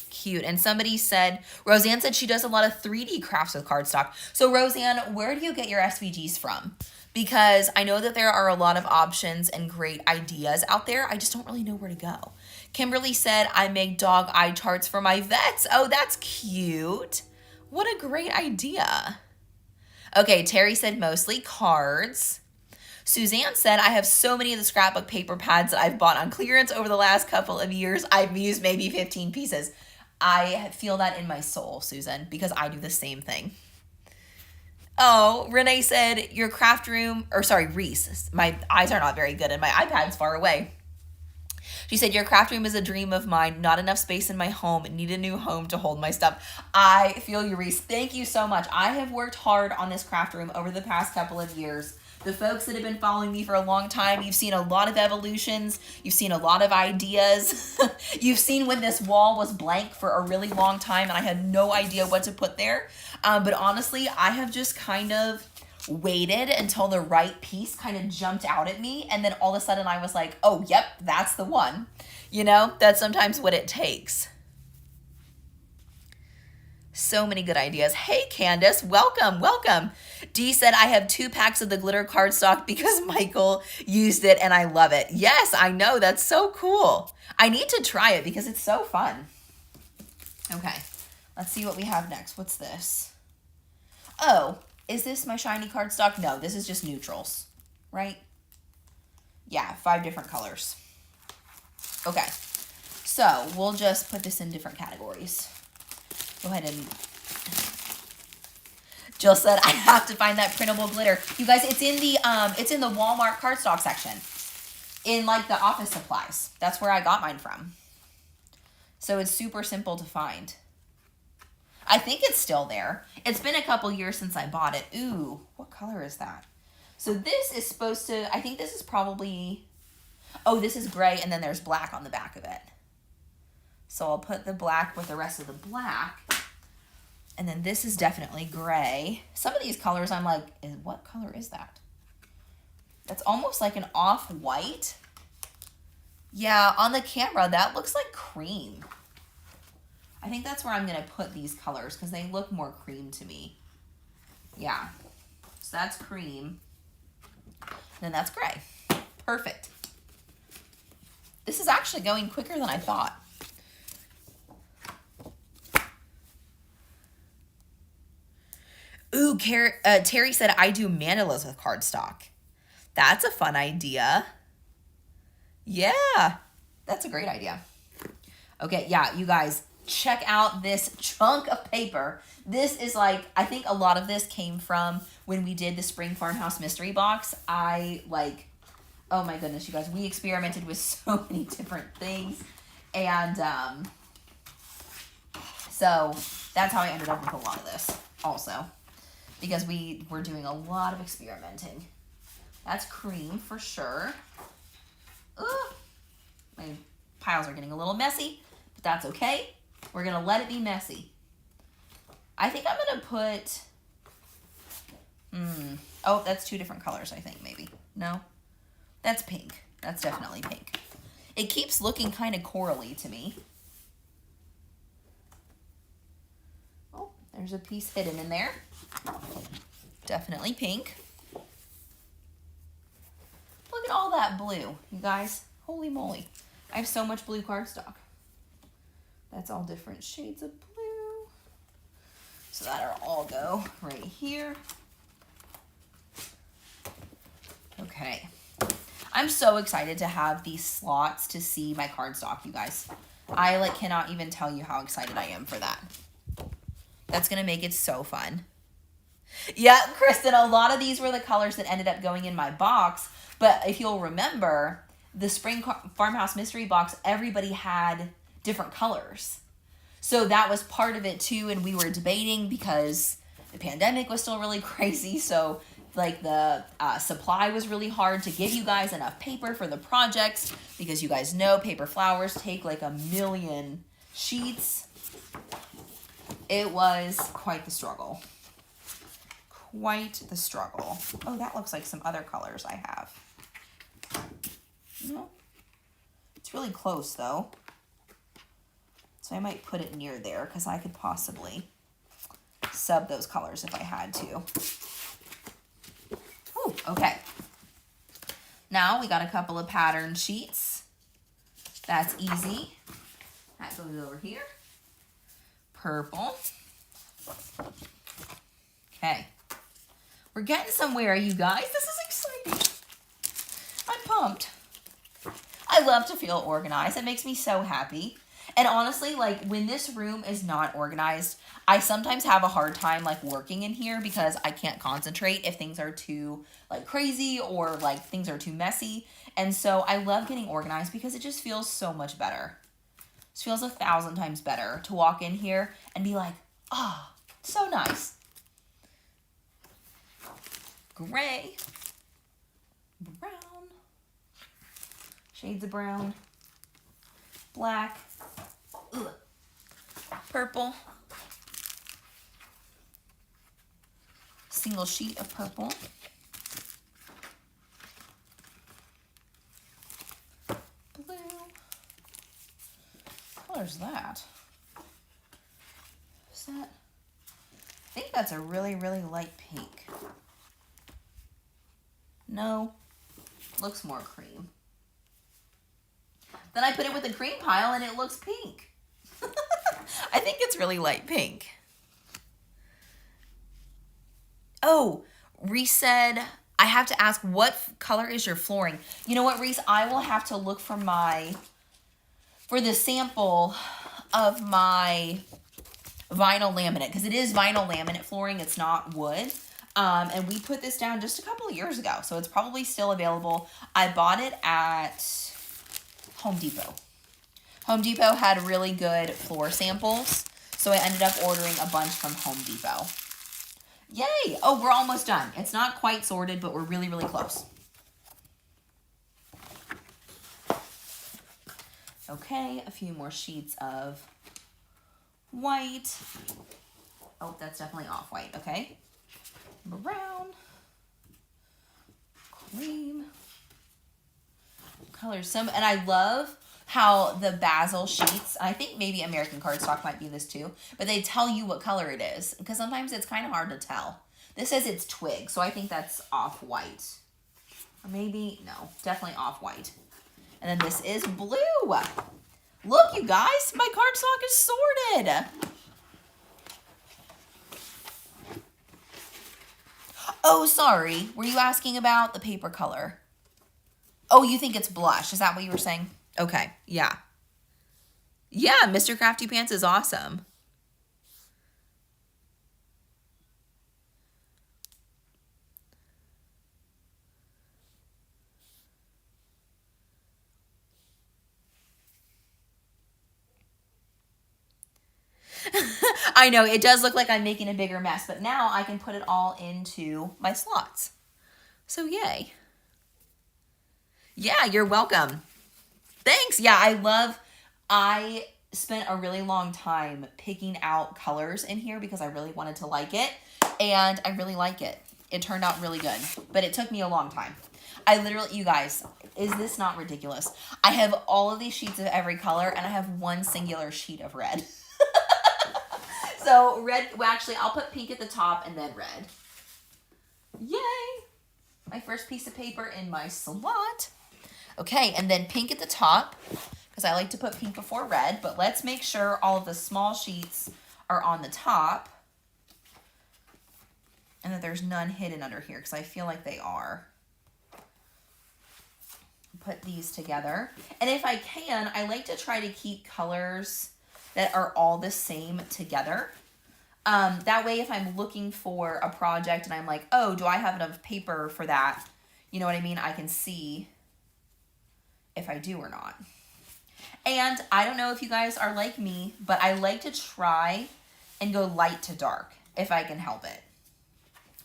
A: Cute. And somebody said, Roseanne said she does a lot of 3D crafts with cardstock. So Roseanne, where do you get your SVGs from? Because I know that there are a lot of options and great ideas out there. I just don't really know where to go. Kimberly said, I make dog eye charts for my vets. Oh, that's cute. What a great idea. Okay, Terry said mostly cards. Suzanne said, I have so many of the scrapbook paper pads that I've bought on clearance over the last couple of years. I've used maybe 15 pieces. I feel that in my soul, Susan, because I do the same thing. Oh, Renee said, your craft room, or sorry, Reese, my eyes are not very good and my iPad's far away. She said, your craft room is a dream of mine. Not enough space in my home. Need a new home to hold my stuff. I feel you, Reese. Thank you so much. I have worked hard on this craft room over the past couple of years. The folks that have been following me for a long time, you've seen a lot of evolutions. You've seen a lot of ideas. You've seen when this wall was blank for a really long time and I had no idea what to put there. But honestly, I have just kind of waited until the right piece kind of jumped out at me. And then all of a sudden I was like, oh, yep, that's the one. You know, that's sometimes what it takes. So many good ideas. Hey, Candace, welcome, welcome. Dee said, I have 2 packs of the glitter cardstock because Michael used it and I love it. Yes, I know. That's so cool. I need to try it because it's so fun. Okay, let's see what we have next. What's this? Oh, Is this my shiny cardstock? No, this is just neutrals, right? Yeah, 5 different colors. Okay, so we'll just put this in different categories. Go ahead and... Jill said, I have to find that printable glitter. You guys, it's in the Walmart cardstock section. In like the office supplies. That's where I got mine from. So it's super simple to find. I think it's still there. It's been a couple years since I bought it. Ooh, what color is that? So this is supposed to, I think this is probably, oh, this is gray and then there's black on the back of it. So I'll put the black with the rest of the black. And then this is definitely gray. Some of these colors I'm like, what color is that? That's almost like an off-white. Yeah, on the camera, that looks like cream. I think that's where I'm going to put these colors because they look more cream to me. Yeah, so that's cream. Then that's gray. Perfect. This is actually going quicker than I thought. Ooh, Terry said, I do mandalas with cardstock. That's a fun idea. Yeah, that's a great idea. Okay, yeah, you guys, check out this chunk of paper. This is like, I think a lot of this came from when we did the Spring Farmhouse Mystery Box. Oh my goodness, you guys, we experimented with so many different things. And so that's how I ended up with a lot of this also. Because we were doing a lot of experimenting. That's cream for sure. Ugh. My piles are getting a little messy, but that's okay. We're going to let it be messy. I think I'm going to put... Oh, that's 2 different colors, I think, maybe. No? That's pink. That's definitely pink. It keeps looking kind of corally to me. Oh, there's a piece hidden in there. Definitely pink. Look at all that blue, you guys. Holy moly. I have so much blue cardstock. That's all different shades of blue. So that'll all go right here. Okay. I'm so excited to have these slots to see my cardstock, you guys. I cannot even tell you how excited I am for that. That's going to make it so fun. Yeah, Kristen, a lot of these were the colors that ended up going in my box. But if you'll remember, the Spring Farmhouse Mystery Box, everybody had different colors. So that was part of it too. And we were debating because the pandemic was still really crazy. So the supply was really hard to give you guys enough paper for the projects. Because you guys know paper flowers take like 1,000,000 sheets. It was quite the struggle. Quite the struggle. Oh, that looks like some other colors I have. No. It's really close though. So I might put it near there because I could possibly sub those colors if I had to. Ooh, okay. Now we got a couple of pattern sheets. That's easy. That goes over here. Purple. Okay. We're getting somewhere, you guys. This is exciting. I'm pumped. I love to feel organized. It makes me so happy. And honestly, when this room is not organized, I sometimes have a hard time working in here because I can't concentrate if things are too crazy or things are too messy. And so I love getting organized because it just feels so much better. It feels 1,000 times better to walk in here and be like, oh, so nice. Gray, brown, shades of brown, black, purple, single sheet of purple, blue, what color is that? Is that? I think that's a really, really light pink. No, looks more cream. Then I put it with the cream pile and it looks pink. I think it's really light pink. Oh, Reese said, I have to ask, what color is your flooring? You know what, Reese? I will have to look for the sample of my vinyl laminate, because it is vinyl laminate flooring. It's not wood. And we put this down just a couple of years ago, so it's probably still available. I bought it at Home Depot. Home Depot had really good floor samples, so I ended up ordering a bunch from Home Depot. Yay! Oh, we're almost done. It's not quite sorted, but we're really, really close. Okay, a few more sheets of white. Oh, that's definitely off-white, okay. Brown. Cream. Colors. And I love how the basil sheets, I think maybe American Cardstock might be this too, but they tell you what color it is, because sometimes it's kind of hard to tell. This says it's twig, so I think that's off-white. Or maybe, no, definitely off-white. And then this is blue. Look, you guys, my cardstock is sorted. Oh, sorry. Were you asking about the paper color? Oh, you think it's blush. Is that what you were saying? Okay, yeah. Yeah, Mr. Crafty Pants is awesome. I know, it does look like I'm making a bigger mess, but now I can put it all into my slots. So yay. Yeah, you're welcome. Thanks. Yeah, I spent a really long time picking out colors in here because I really wanted to like it, and I really like it. It turned out really good, but it took me a long time. I literally, you guys, is this not ridiculous? I have all of these sheets of every color, and I have one singular sheet of red. So red, well, actually, I'll put pink at the top and then red. Yay! My first piece of paper in my slot. Okay, and then pink at the top, because I like to put pink before red, but let's make sure all of the small sheets are on the top and that there's none hidden under here, because I feel like they are. Put these together. And if I can, I like to try to keep colors that are all the same together. That way, if I'm looking for a project and I'm like, oh, do I have enough paper for that? You know what I mean? I can see if I do or not. And I don't know if you guys are like me, but I like to try and go light to dark if I can help it.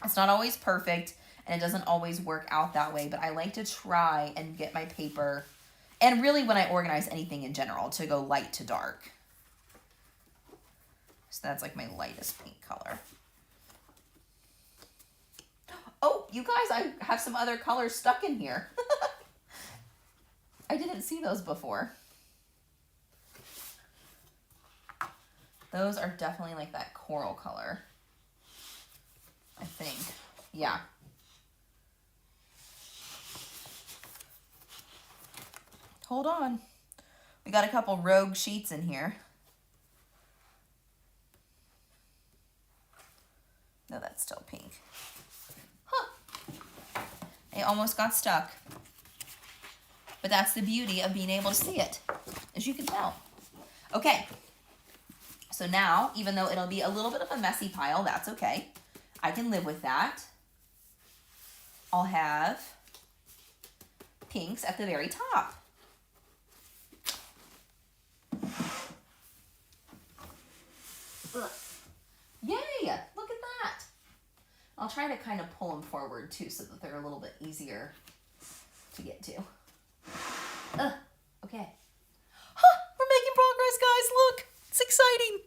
A: It's not always perfect, and it doesn't always work out that way, but I like to try and get my paper, and really when I organize anything in general, to go light to dark. So that's like my lightest pink color. Oh, you guys, I have some other colors stuck in here. I didn't see those before. Those are definitely like that coral color, I think. Yeah. Hold on. We got a couple rogue sheets in here. No, that's still pink. Huh. It almost got stuck. But that's the beauty of being able to see it, as you can tell. Okay. So now, even though it'll be a little bit of a messy pile, that's okay. I can live with that. I'll have pinks at the very top. Yay! Look at that. I'll try to kind of pull them forward too so that they're a little bit easier to get to. Okay. Huh, we're making progress, guys. Look, it's exciting.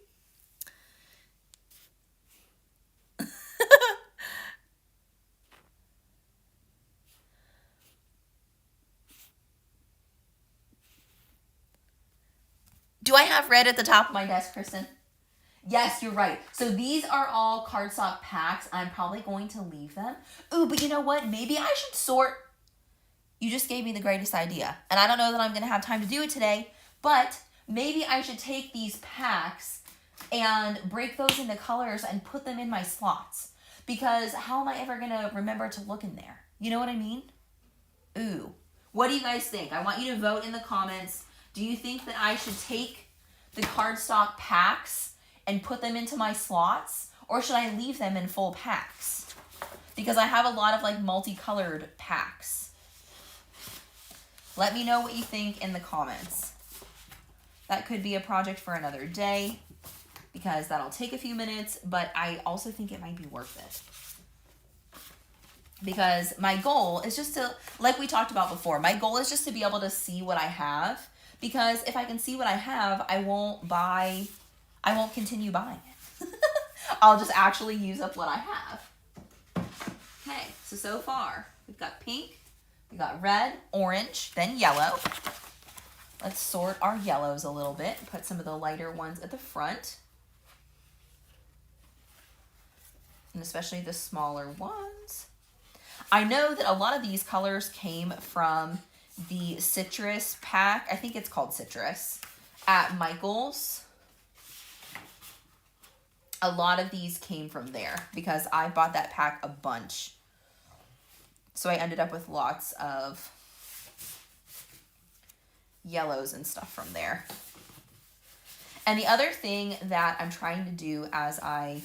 A: Do I have red at the top of my desk, Kristen? Yes, you're right. So these are all cardstock packs. I'm probably going to leave them. Ooh, but you know what? Maybe I should sort. You just gave me the greatest idea. And I don't know that I'm going to have time to do it today, but maybe I should take these packs and break those into colors and put them in my slots. because how am I ever going to remember to look in there? You know what I mean? Ooh. What do you guys think? I want you to vote in the comments. Do you think that I should take the cardstock packs and put them into my slots, or should I leave them in full packs? Because I have a lot of like multicolored packs. Let me know what you think in the comments. That could be a project for another day because that'll take a few minutes, but I also think it might be worth it. Because my goal is just to, like we talked about before, my goal is just to be able to see what I have. Because if I can see what I have, I won't continue buying it. I'll just actually use up what I have. Okay, so far, we've got pink, we've got red, orange, then yellow. Let's sort our yellows a little bit. Put some of the lighter ones at the front. And especially the smaller ones. I know that a lot of these colors came from the citrus pack. I think it's called citrus at Michael's. A lot of these came from there because I bought that pack a bunch. So I ended up with lots of yellows and stuff from there. And the other thing that I'm trying to do as I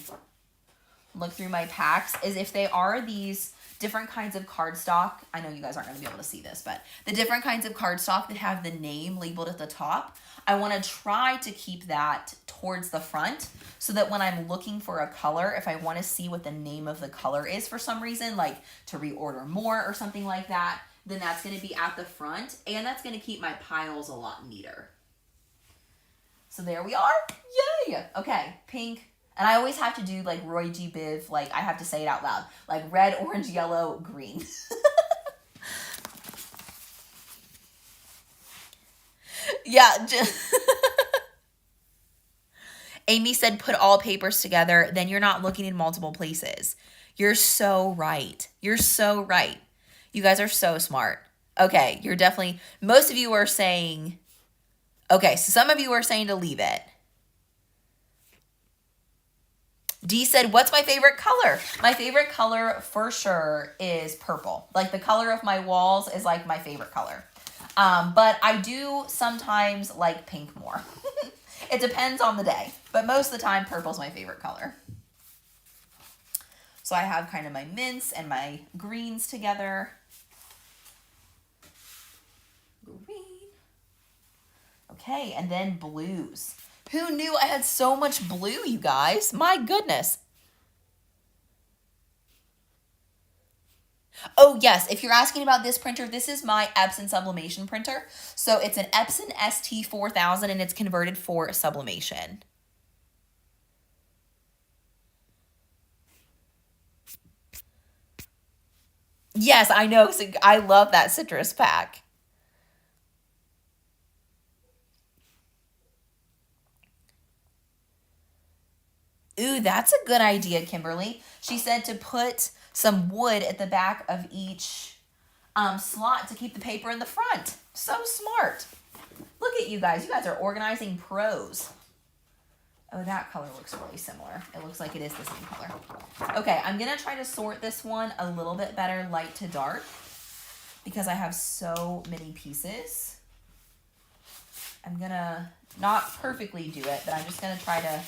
A: look through my packs is if they are these different kinds of cardstock, I know you guys aren't going to be able to see this, but the different kinds of cardstock that have the name labeled at the top, I want to try to keep that towards the front so that when I'm looking for a color, if I want to see what the name of the color is for some reason, like to reorder more or something like that, then that's going to be at the front, and that's going to keep my piles a lot neater. So there we are. Yay! Okay, pink. And I always have to do like Roy G. Biv, like I have to say it out loud, like red, orange, yellow, green. Yeah. Amy said put all papers together, then you're not looking in multiple places. You're so right. You're so right. You guys are so smart. Okay, you're definitely, most of you are saying, okay, so some of you are saying to leave it. D said, what's my favorite color? My favorite color for sure is purple. Like the color of my walls is like my favorite color. But I do sometimes like pink more. It depends on the day. But most of the time, purple's my favorite color. So I have kind of my mints and my greens together. Green. Okay, and then blues. Who knew I had so much blue, you guys? My goodness. Oh, yes. If you're asking about this printer, this is my Epson sublimation printer. So it's an Epson ST4000 and it's converted for sublimation. Yes, I know. I love that citrus pack. Ooh, that's a good idea, Kimberly. She said to put some wood at the back of each slot to keep the paper in the front. So smart. Look at you guys. You guys are organizing pros. Oh, that color looks really similar. It looks like it is the same color. Okay, I'm going to try to sort this one a little bit better, light to dark, because I have so many pieces. I'm going to not perfectly do it, but I'm just going to try to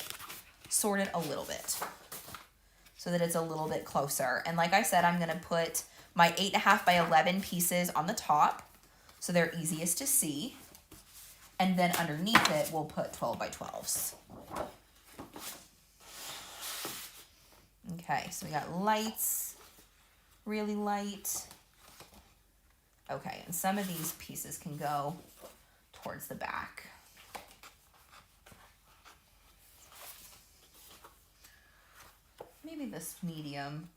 A: sort it a little bit so that it's a little bit closer. And like I said, I'm going to put my 8.5 by 11 pieces on the top so they're easiest to see. And then underneath it, we'll put 12 by 12s. Okay, so we got lights, really light. Okay, and some of these pieces can go towards the back. Maybe this medium.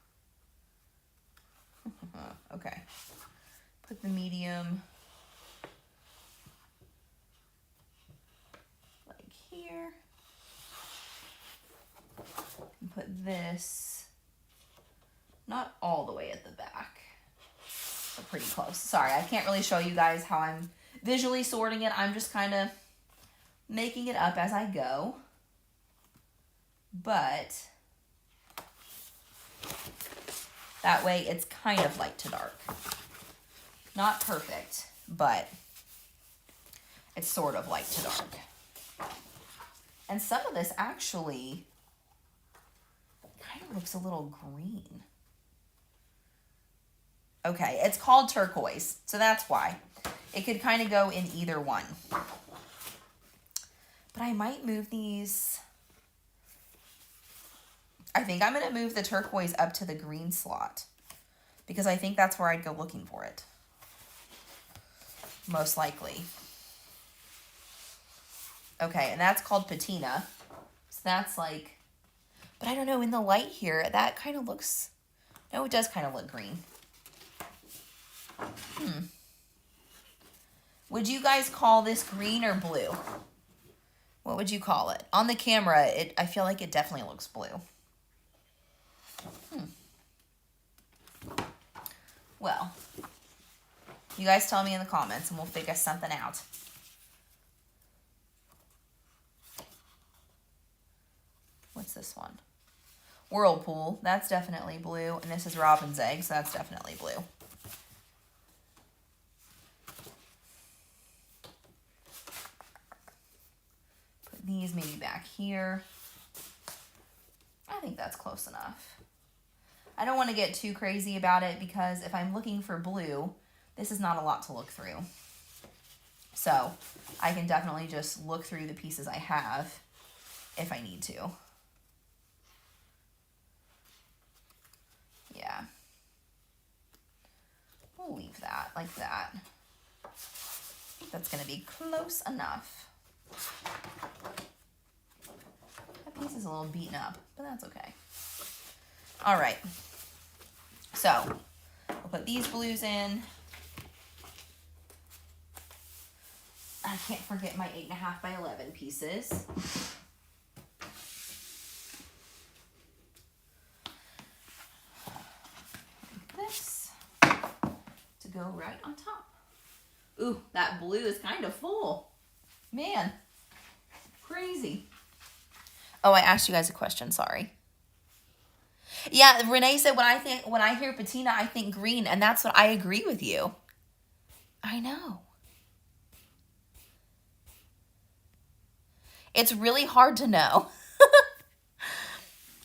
A: Okay. Put the medium like here. And put this not all the way at the back, but pretty close. Sorry, I can't really show you guys how I'm visually sorting it. I'm just kind of making it up as I go. But That way it's kind of light to dark. Not perfect, but it's sort of light to dark. And some of this actually kind of looks a little green. Okay, it's called turquoise, so that's why. It could kind of go in either one. But I might move these. I think I'm going to move the turquoise up to the green slot because I think that's where I'd go looking for it. Most likely. Okay, and that's called patina. So that's like, but I don't know, in the light here, that kind of looks, no, it does kind of look green. Would you guys call this green or blue? What would you call it? On the camera, I feel like it definitely looks blue. Well, you guys tell me in the comments and we'll figure something out. What's this one? Whirlpool. That's definitely blue. And this is robin's egg, so that's definitely blue. Put these maybe back here. I think that's close enough. I don't want to get too crazy about it because if I'm looking for blue, this is not a lot to look through. So I can definitely just look through the pieces I have if I need to. Yeah. We'll leave that like that. That's going to be close enough. That piece is a little beaten up, but that's okay. All right. So we'll put these blues in. I can't forget my 8.5 by 11 pieces. This to go right on top. Ooh, that blue is kind of full. Man, crazy. Oh, I asked you guys a question, sorry. Yeah, Renee said when I hear patina, I think green, and that's what I agree with you. I know. It's really hard to know.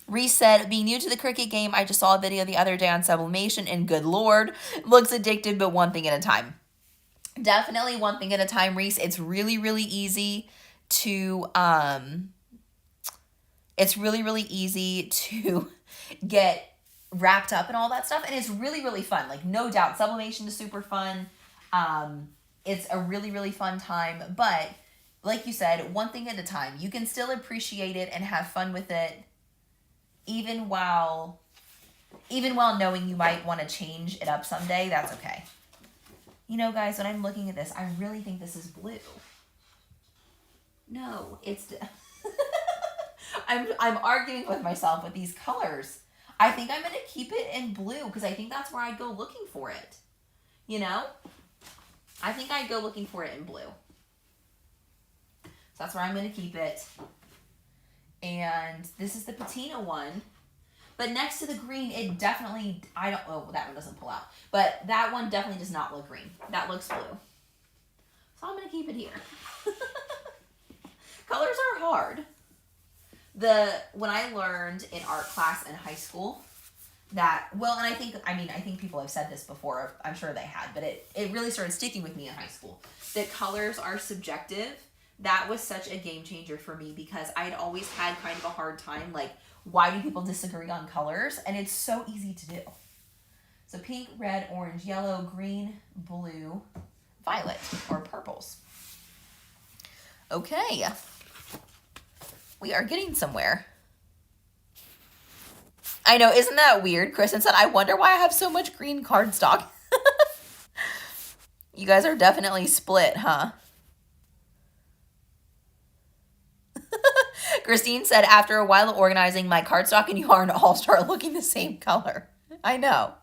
A: Reese said, being new to the Cricut game, I just saw a video the other day on sublimation, and good Lord, looks addictive, but one thing at a time. Definitely one thing at a time, Reese. It's really, really easy to, get wrapped up in all that stuff, and it's really, really fun. Like, no doubt, sublimation is super fun. It's a really, really fun time, but like you said, one thing at a time. You can still appreciate it and have fun with it, even while knowing you might want to change it up someday. That's okay. You know, guys, when I'm looking at this, I really think this is blue. No, it's I'm arguing with myself with these colors. I think I'm going to keep it in blue because I think that's where I'd go looking for it. You know? I think I'd go looking for it in blue. So that's where I'm going to keep it. And this is the patina one. But next to the green, it definitely, that one doesn't pull out. But that one definitely does not look green. That looks blue. So I'm going to keep it here. Colors are hard. When I learned in art class in high school and I think people have said this before, I'm sure they had, but it really started sticking with me in high school, that colors are subjective. That was such a game changer for me because I'd always had kind of a hard time, like, why do people disagree on colors? And it's so easy to do. So pink, red, orange, yellow, green, blue, violet, or purples. Okay. We are getting somewhere. I know, isn't that weird? Kristen said, I wonder why I have so much green cardstock. You guys are definitely split, huh? Christine said, after a while of organizing, my cardstock and yarn all start looking the same color. I know.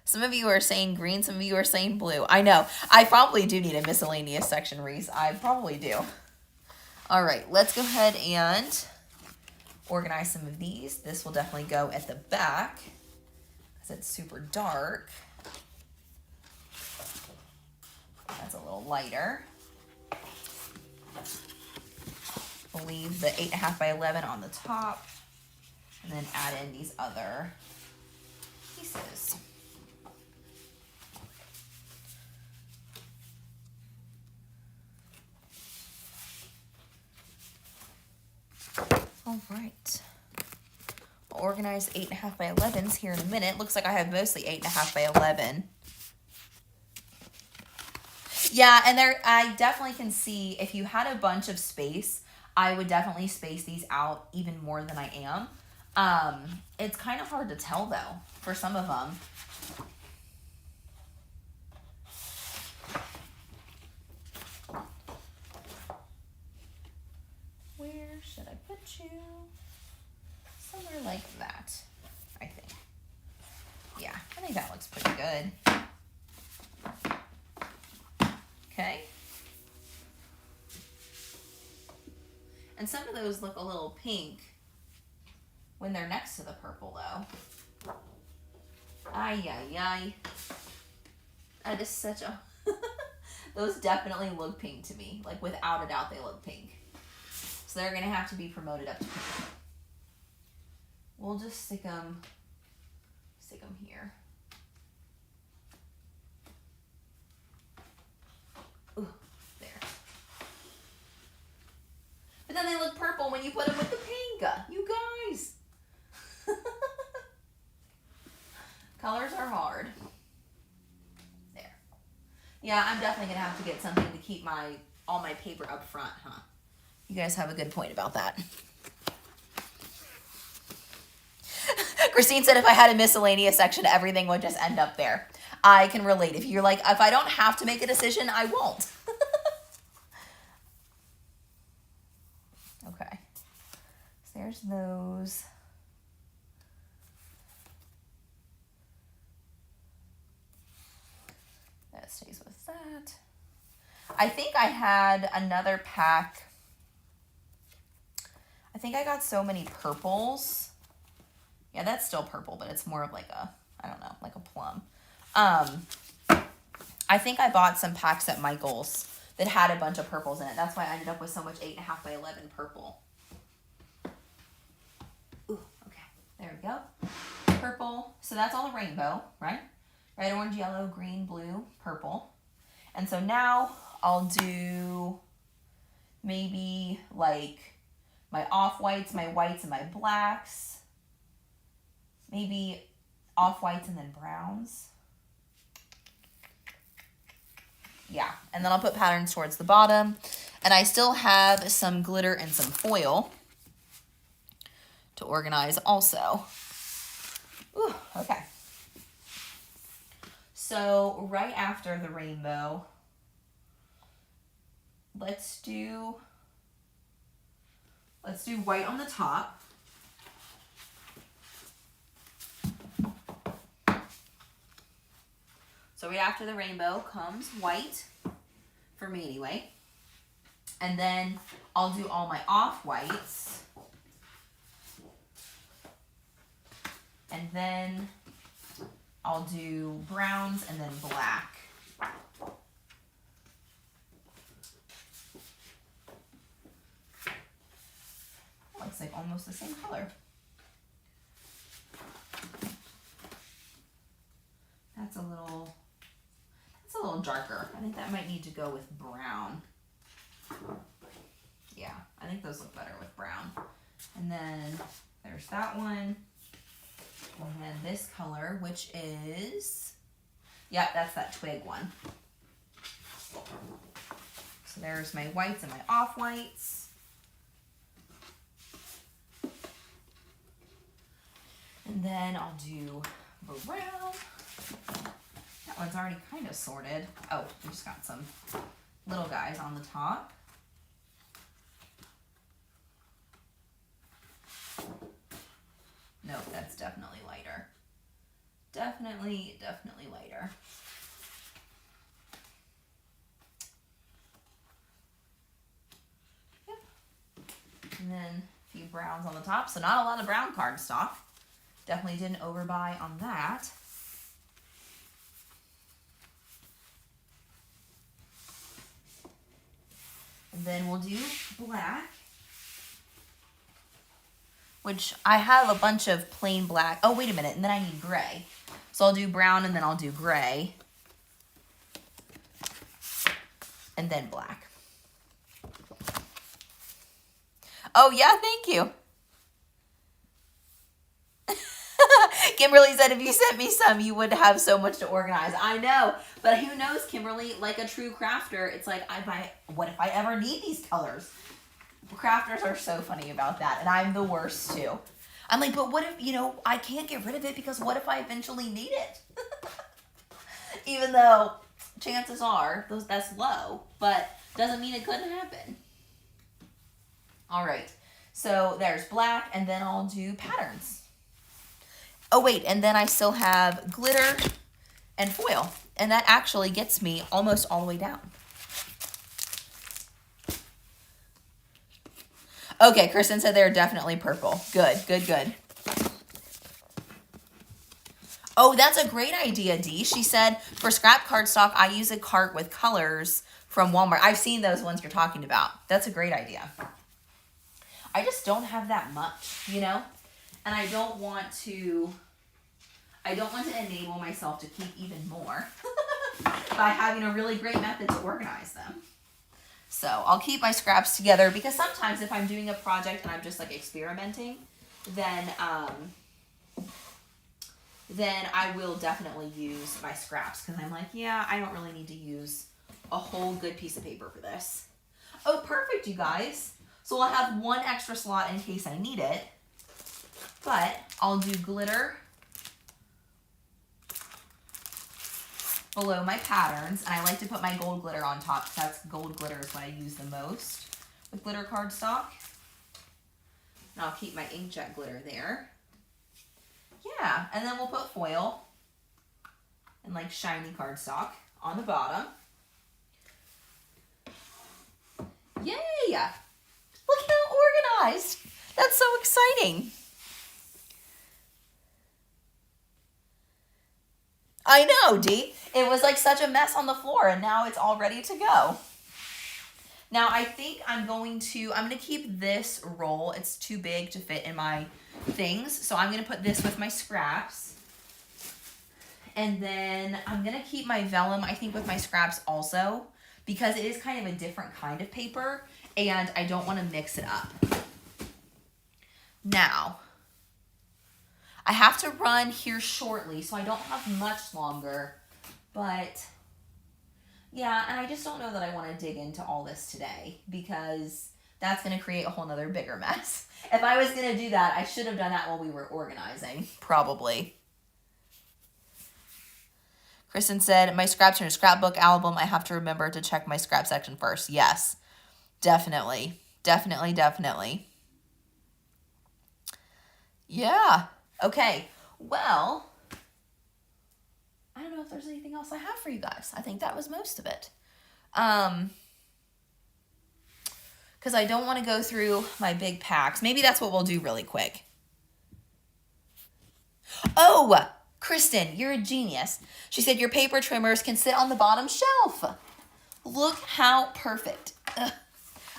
A: Some of you are saying green, some of you are saying blue. I know. I probably do need a miscellaneous section, Reese. I probably do. All right, let's go ahead and organize some of these. This will definitely go at the back because it's super dark. That's a little lighter. We'll leave the 8.5 by 11 on the top and then add in these other pieces. All right. I'll organize 8.5 by 11s here in a minute. Looks like I have mostly 8.5 by 11. Yeah, and there I definitely can see if you had a bunch of space, I would definitely space these out even more than I am. It's kind of hard to tell though for some of them. Where should I put you? Somewhere like that, I think. Yeah, I think that looks pretty good. Okay. And some of those look a little pink when they're next to the purple though. Ay, ay, ay. That is such a... Those definitely look pink to me. Like without a doubt they look pink. So they're gonna have to be promoted up to pink. We'll just stick them here. Ooh, there. But then they look purple when you put them with the pink. You guys. Colors are hard. There. Yeah, I'm definitely gonna have to get something to keep all my paper up front, huh? You guys have a good point about that. Christine said if I had a miscellaneous section, everything would just end up there. I can relate. If you're like, if I don't have to make a decision, I won't. Okay. So there's those. That stays with that. I think I had another pack. I think I got so many purples. Yeah, that's still purple, but it's more of like a, I don't know, like a plum. I think I bought some packs at Michael's that had a bunch of purples in it. That's why I ended up with so much 8.5 by 11 purple. Ooh, okay, there we go. Purple, so that's all the rainbow, right? Red, orange, yellow, green, blue, purple. And so now I'll do maybe like my off-whites, my whites, and my blacks. Maybe off-whites and then browns. Yeah, and then I'll put patterns towards the bottom. And I still have some glitter and some foil to organize also. Ooh, okay. So right after the rainbow, let's do white on the top. So right after the rainbow comes white, for me anyway. And then I'll do all my off-whites. And then I'll do browns and then black. Looks like almost the same color. That's a little darker. I think that might need to go with brown. Yeah, I think those look better with brown. And then there's that one. And then this color, which is, yeah, that's that twig one. So there's my whites and my off-whites. And then I'll do brown. That one's already kind of sorted. Oh, we just got some little guys on the top. Nope, that's definitely lighter. Definitely lighter. Yep. And then A few browns on the top, so not a lot of brown cardstock. Definitely didn't overbuy on that. And then we'll do black, which I have a bunch of plain black. Oh, wait a minute, and then I need gray. So I'll do brown and then I'll do gray. And then black. Oh yeah, thank you. Kimberly said if you sent me some, you would have so much to organize. I know, but who knows, Kimberly, like a true crafter, it's like, what if I ever need these colors? Crafters are so funny about that, and I'm the worst too. I'm like, but what if, you know, I can't get rid of it because what if I eventually need it? Even though chances are that's low, but doesn't mean it couldn't happen. All right, so there's black, and then I'll do patterns. Oh wait, and then I still have glitter and foil, and that actually gets me almost all the way down. Okay, Kristen said they're definitely purple. Good, good, good. Oh, that's a great idea, Dee. She said for scrap cardstock, I use a cart with colors from Walmart. I've seen those ones you're talking about. That's a great idea. I just don't have that much, you know? And I don't want to enable myself to keep even more by having a really great method to organize them. So I'll keep my scraps together because sometimes if I'm doing a project and I'm just like experimenting, then I will definitely use my scraps because I'm like, yeah, I don't really need to use a whole good piece of paper for this. Oh, perfect, you guys. So I'll have one extra slot in case I need it, but I'll do glitter below my patterns, and I like to put my gold glitter on top because that's gold glitter is what I use the most with glitter cardstock. And I'll keep my inkjet glitter there. Yeah, and then we'll put foil and like shiny cardstock on the bottom. Yay! Look how organized. That's so exciting. I know, Dee. It was like such a mess on the floor and now it's all ready to go. Now I think I'm going to keep this roll. It's too big to fit in my things. So I'm going to put this with my scraps. And then I'm going to keep my vellum, I think, with my scraps also because it is kind of a different kind of paper and I don't want to mix it up. Now, I have to run here shortly, so I don't have much longer, but yeah, and I just don't know that I want to dig into all this today because that's going to create a whole nother bigger mess. If I was going to do that, I should have done that while we were organizing, probably. Kristen said, my scraps are in a scrapbook album. I have to remember to check my scrap section first. Yes, definitely, definitely, definitely. Yeah. Okay, well, I don't know if there's anything else I have for you guys. I think that was most of it. Because I don't want to go through my big packs. Maybe that's what we'll do really quick. Oh, Kristen, you're a genius. She said your paper trimmers can sit on the bottom shelf. Look how perfect. Ugh.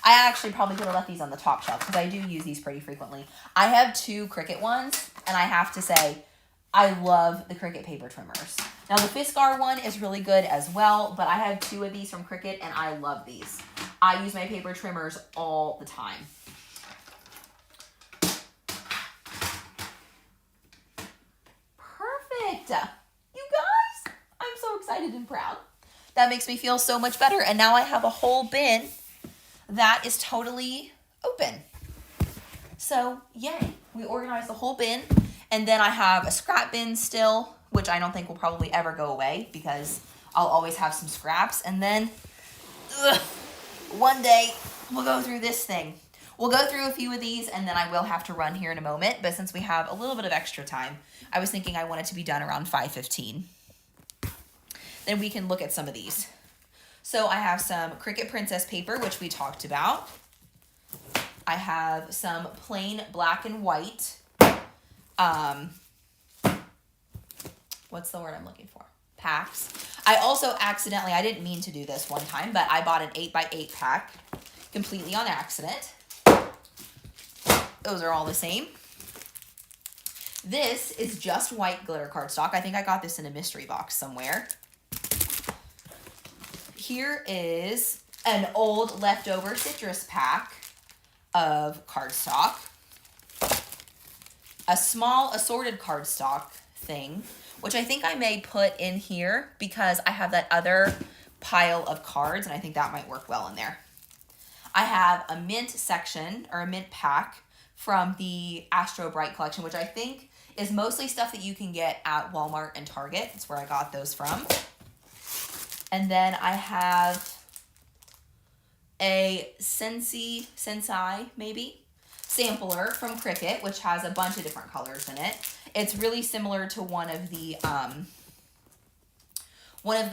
A: I actually probably could have left these on the top shelf because I do use these pretty frequently. I have 2 Cricut ones, and I have to say, I love the Cricut paper trimmers. Now, the Fiskar one is really good as well, but I have 2 of these from Cricut, and I love these. I use my paper trimmers all the time. Perfect. You guys, I'm so excited and proud. That makes me feel so much better, and now I have a whole bin that is totally open. So yay, we organized the whole bin. And then I have a scrap bin still, which I don't think will probably ever go away because I'll always have some scraps. And then one day we'll go through this thing. We'll go through a few of these and then I will have to run here in a moment. But since we have a little bit of extra time, I was thinking I want it to be done around 5:15. Then we can look at some of these. So I have some Cricut Princess paper, which we talked about. I have some plain black and white, what's the word I'm looking for? Packs. I also accidentally, I didn't mean to do this one time, but I bought an 8x8 pack completely on accident. Those are all the same. This is just white glitter cardstock. I think I got this in a mystery box somewhere. Here is an old leftover citrus pack of cardstock. A small assorted cardstock thing, which I think I may put in here because I have that other pile of cards and I think that might work well in there. I have a mint section or a mint pack from the Astro Bright collection, which I think is mostly stuff that you can get at Walmart and Target. That's where I got those from. And then I have a Sensei maybe sampler from Cricut, which has a bunch of different colors in it. It's really similar to one of the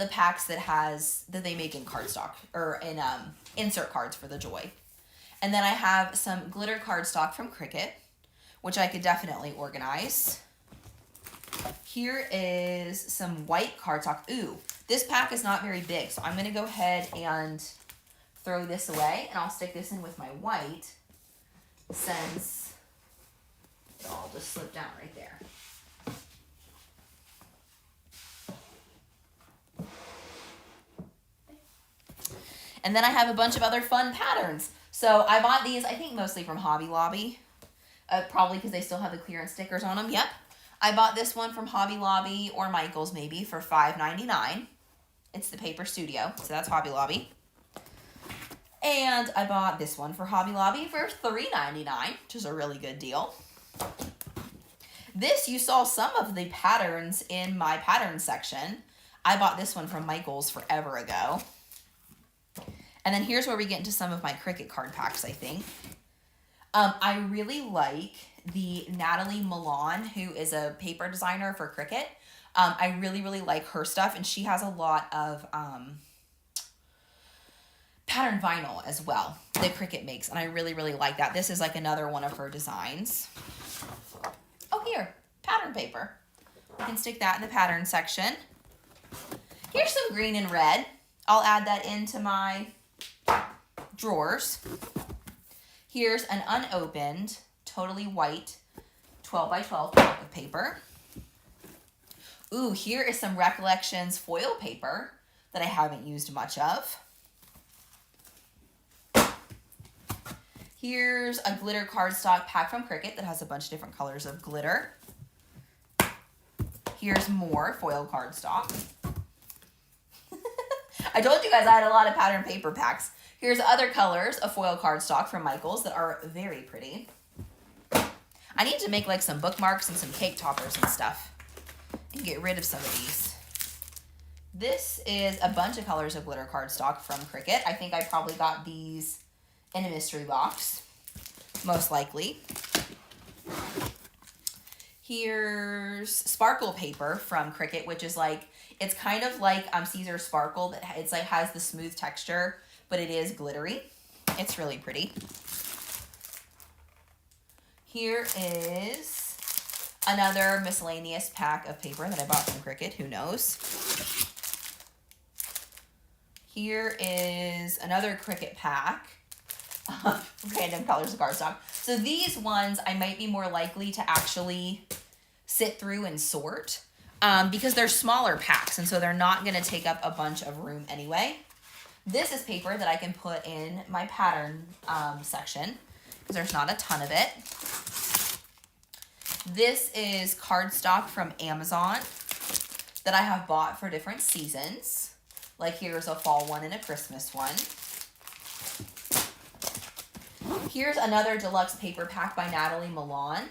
A: packs that they make in cardstock or in insert cards for the Joy. And then I have some glitter cardstock from Cricut, which I could definitely organize. Here is some white cardstock. Ooh, this pack is not very big, so I'm going to go ahead and throw this away, and I'll stick this in with my white since it'll all just slip down right there. And then I have a bunch of other fun patterns. So I bought these, I think mostly from Hobby Lobby, probably because they still have the clearance stickers on them. Yep. I bought this one from Hobby Lobby or Michael's maybe for $5.99. It's the Paper Studio, so that's Hobby Lobby. And I bought this one for Hobby Lobby for $3.99, which is a really good deal. This, you saw some of the patterns in my pattern section. I bought this one from Michael's forever ago. And then here's where we get into some of my Cricut card packs, I think. I really like the Natalie Milan, who is a paper designer for Cricut. I really, really like her stuff, and she has a lot of pattern vinyl as well that Cricut makes, and I really, really like that. This is like another one of her designs. Oh, here, pattern paper. I can stick that in the pattern section. Here's some green and red. I'll add that into my drawers. Here's an unopened, totally white 12x12 pack of paper. Ooh, here is some Recollections foil paper that I haven't used much of. Here's a glitter cardstock pack from Cricut that has a bunch of different colors of glitter. Here's more foil cardstock. I told you guys I had a lot of pattern paper packs. Here's other colors of foil cardstock from Michael's that are very pretty. I need to make like some bookmarks and some cake toppers and stuff and get rid of some of these. This is a bunch of colors of glitter cardstock from Cricut. I think I probably got these in a mystery box, most likely. Here's sparkle paper from Cricut, which is like, it's kind of like Caesar Sparkle, that it's like has the smooth texture, but it is glittery. It's really pretty. Here is another miscellaneous pack of paper that I bought from Cricut. Who knows? Here is another Cricut pack of random colors of cardstock. So these ones I might be more likely to actually sit through and sort because they're smaller packs, and so they're not going to take up a bunch of room anyway. This is paper that I can put in my pattern section because there's not a ton of it. This is cardstock from Amazon that I have bought for different seasons. Like here's a fall one and a Christmas one. Here's another deluxe paper pack by Natalie Milan.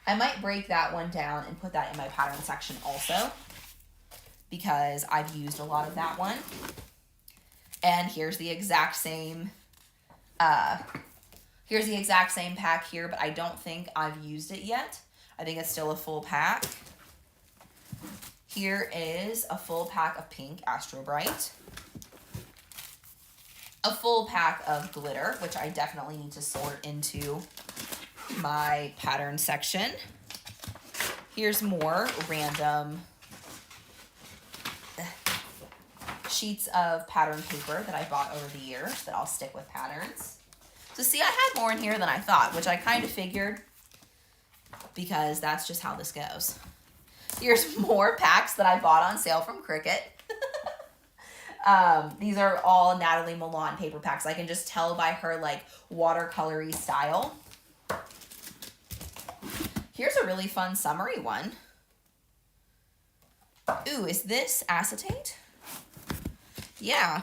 A: I might break that one down and put that in my pattern section also because I've used a lot of that one. And here's the exact same pack here, but I don't think I've used it yet. I think it's still a full pack. Here is a full pack of pink Astro Bright. a full pack of glitter, which I definitely need to sort into my pattern section. Here's more random sheets of pattern paper that I bought over the years that I'll stick with patterns. So see, I had more in here than I thought, which I kind of figured because that's just how this goes. Here's more packs that I bought on sale from Cricut. These are all Natalie Milan paper packs. I can just tell by her like watercolory style. Here's a really fun summery one. Ooh, is this acetate? Yeah.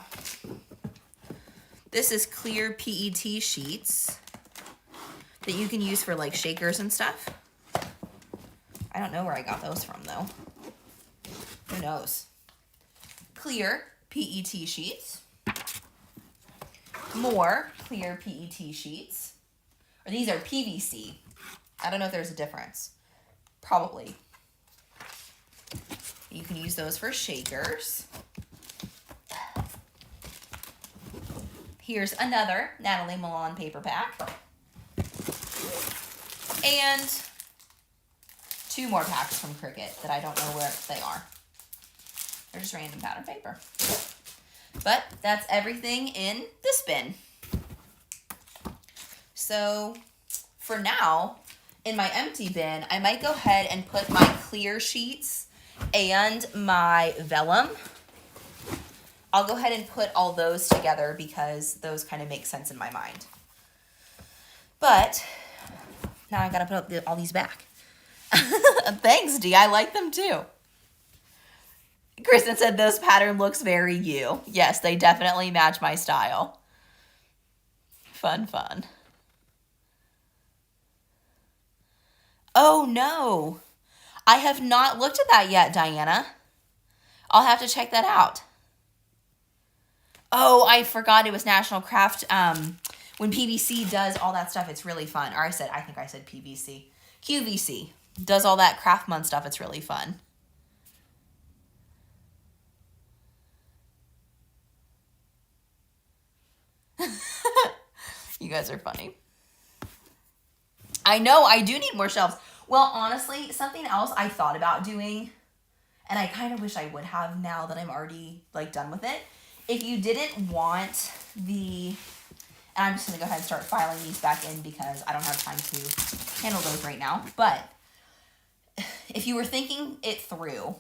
A: This is clear PET sheets that you can use for like shakers and stuff. I don't know where I got those from though. Who knows? Clear PET sheets. More clear PET sheets. Or these are PVC. I don't know if there's a difference. Probably. You can use those for shakers. Here's another Natalie Milan paper pack. And 2 more packs from Cricut that I don't know where they are. They're just random pattern paper. But that's everything in this bin. So for now, in my empty bin, I might go ahead and put my clear sheets and my vellum. I'll go ahead and put all those together because those kind of make sense in my mind. But now I gotta put all these back. Thanks, Dee. I like them too. Kristen said those pattern looks very you. Yes, they definitely match my style. Fun, fun. Oh no, I have not looked at that yet, Diana. I'll have to check that out. Oh, I forgot it was National Craft. When PVC does all that stuff, it's really fun. Or I think I said PVC. QVC does all that Craft Month stuff. It's really fun. You guys are funny. I know, I do need more shelves. Well, honestly, something else I thought about doing, and I kind of wish I would have now that I'm already like done with it. If you didn't want and I'm just going to go ahead and start filing these back in because I don't have time to handle those right now. But if you were thinking it through,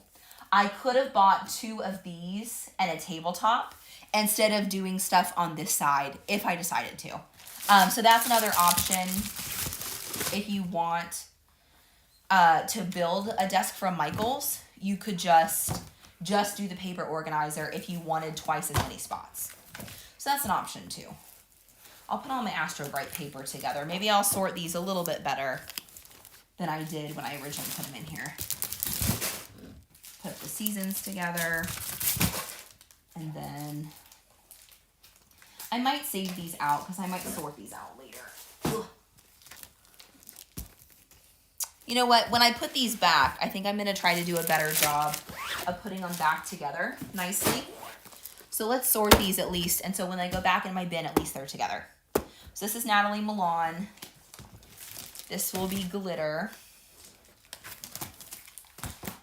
A: I could have bought 2 of these and a tabletop instead of doing stuff on this side if I decided to. So that's another option if you want to build a desk from Michaels. You could just do the paper organizer if you wanted twice as many spots. So that's an option too. I'll put all my Astro Bright paper together. Maybe I'll sort these a little bit better than I did when I originally put them in here. Put the seasons together. And then I might save these out because I might sort these out later. Ugh. You know what? When I put these back, I think I'm going to try to do a better job of putting them back together nicely. So let's sort these at least. And so when I go back in my bin, at least they're together. So this is Natalie Milan. This will be glitter.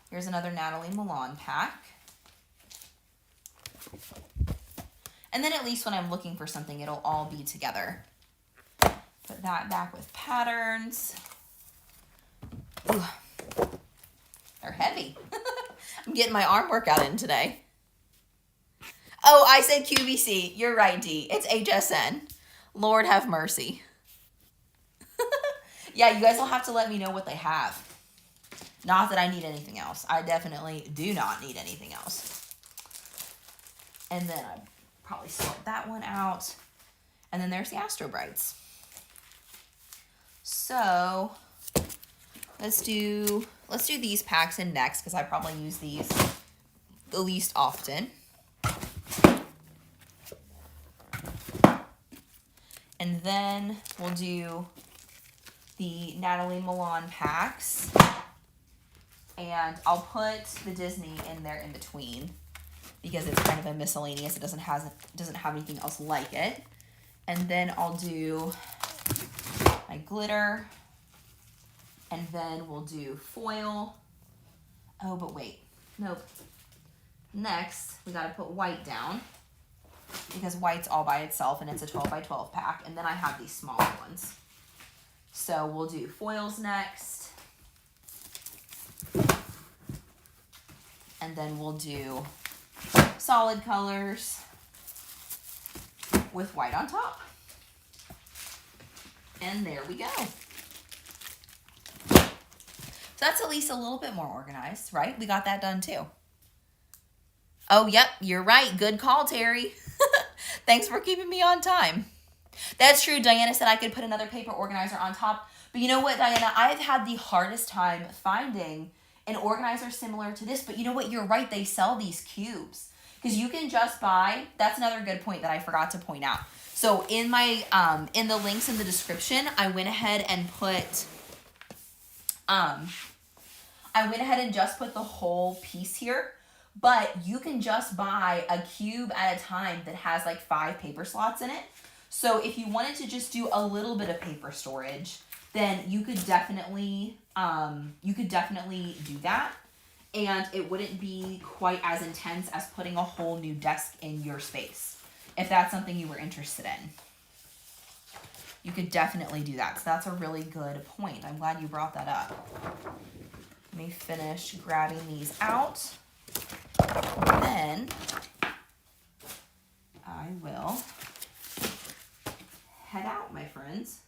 A: Here's another Natalie Milan pack. And then at least when I'm looking for something, it'll all be together. Put that back with patterns. Ooh, they're heavy. I'm getting my arm workout in today. Oh, I said QVC. You're right, Dee. It's HSN. Lord have mercy. Yeah, you guys will have to let me know what they have. Not that I need anything else. I definitely do not need anything else. And then I'll probably sort that one out. And then there's the Astro Brights. So let's do these packs in next because I probably use these the least often. And then we'll do the Natalie Milan packs. And I'll put the Disney in there in between. because it's kind of a miscellaneous. It doesn't have anything else like it. And then I'll do my glitter, and then we'll do foil. Oh, but wait, nope. Next, we gotta put white down because white's all by itself and it's a 12 by 12 pack. And then I have these smaller ones. So we'll do foils next. And then we'll do solid colors with white on top. And there we go. So that's at least a little bit more organized, right? We got that done too. Oh, yep, you're right. Good call, Terry. Thanks for keeping me on time. That's true. Diana said I could put another paper organizer on top. But you know what, Diana? I've had the hardest time finding an organizer similar to this. But you know what? You're right. They sell these cubes. Because you can just buy, that's another good point that I forgot to point out. So in my, in the links in the description, I went ahead and put, just put the whole piece here. But you can just buy a cube at a time that has like 5 paper slots in it. So if you wanted to just do a little bit of paper storage, then you could definitely do that. And it wouldn't be quite as intense as putting a whole new desk in your space. If that's something you were interested in, you could definitely do that. So that's a really good point. I'm glad you brought that up. Let me finish grabbing these out. Then I will head out, my friends.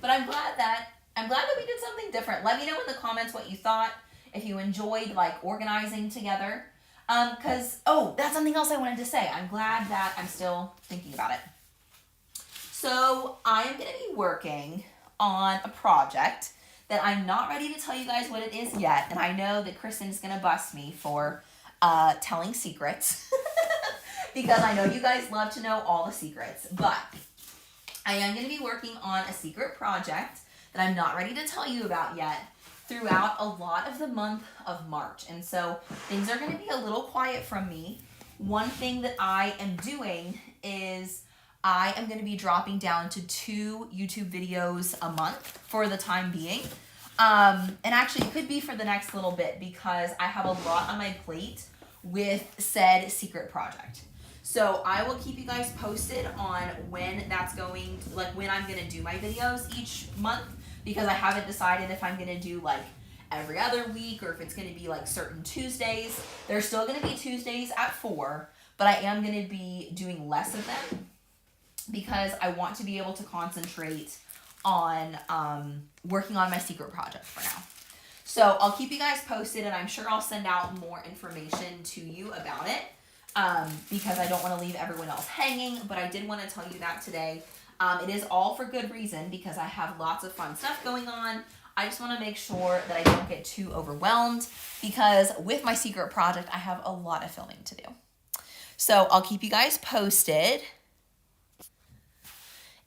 A: But I'm glad that we did something different. Let me know in the comments what you thought, if you enjoyed like organizing together. Oh, that's something else I wanted to say. I'm glad that I'm still thinking about it. So I'm going to be working on a project that I'm not ready to tell you guys what it is yet. And I know that Kristen's going to bust me for telling secrets because I know you guys love to know all the secrets. But I am going to be working on a secret project that I'm not ready to tell you about yet throughout a lot of the month of March. And so things are going to be a little quiet from me. One thing that I am doing is I am going to be dropping down to 2 YouTube videos a month for the time being. And actually it could be for the next little bit because I have a lot on my plate with said secret project. So I will keep you guys posted on when that's going, like when I'm going to do my videos each month, because I haven't decided if I'm going to do like every other week or if it's going to be like certain Tuesdays. They're still going to be Tuesdays at 4, but I am going to be doing less of them because I want to be able to concentrate on working on my secret project for now. So I'll keep you guys posted, and I'm sure I'll send out more information to you about it because I don't want to leave everyone else hanging, but I did want to tell you that today. It is all for good reason because I have lots of fun stuff going on. I just want to make sure that I don't get too overwhelmed because with my secret project, I have a lot of filming to do. So I'll keep you guys posted.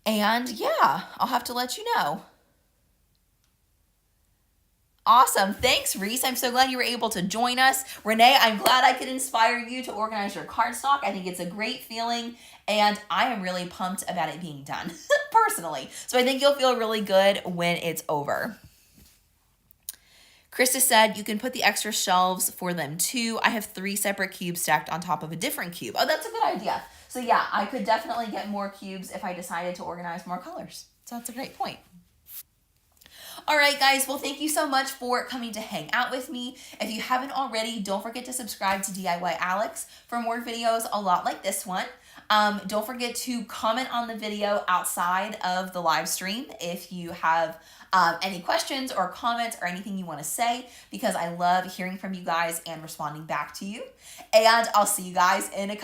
A: And yeah, I'll have to let you know. Awesome. Thanks, Reese. I'm so glad you were able to join us. Renee, I'm glad I could inspire you to organize your cardstock. I think it's a great feeling, and I am really pumped about it being done, personally. So I think you'll feel really good when it's over. Krista said you can put the extra shelves for them too. I have 3 separate cubes stacked on top of a different cube. Oh, that's a good idea. So yeah, I could definitely get more cubes if I decided to organize more colors. So that's a great point. All right, guys. Well, thank you so much for coming to hang out with me. If you haven't already, don't forget to subscribe to DIY Alex for more videos a lot like this one. Don't forget to comment on the video outside of the live stream if you have any questions or comments or anything you want to say, because I love hearing from you guys and responding back to you. And I'll see you guys in a couple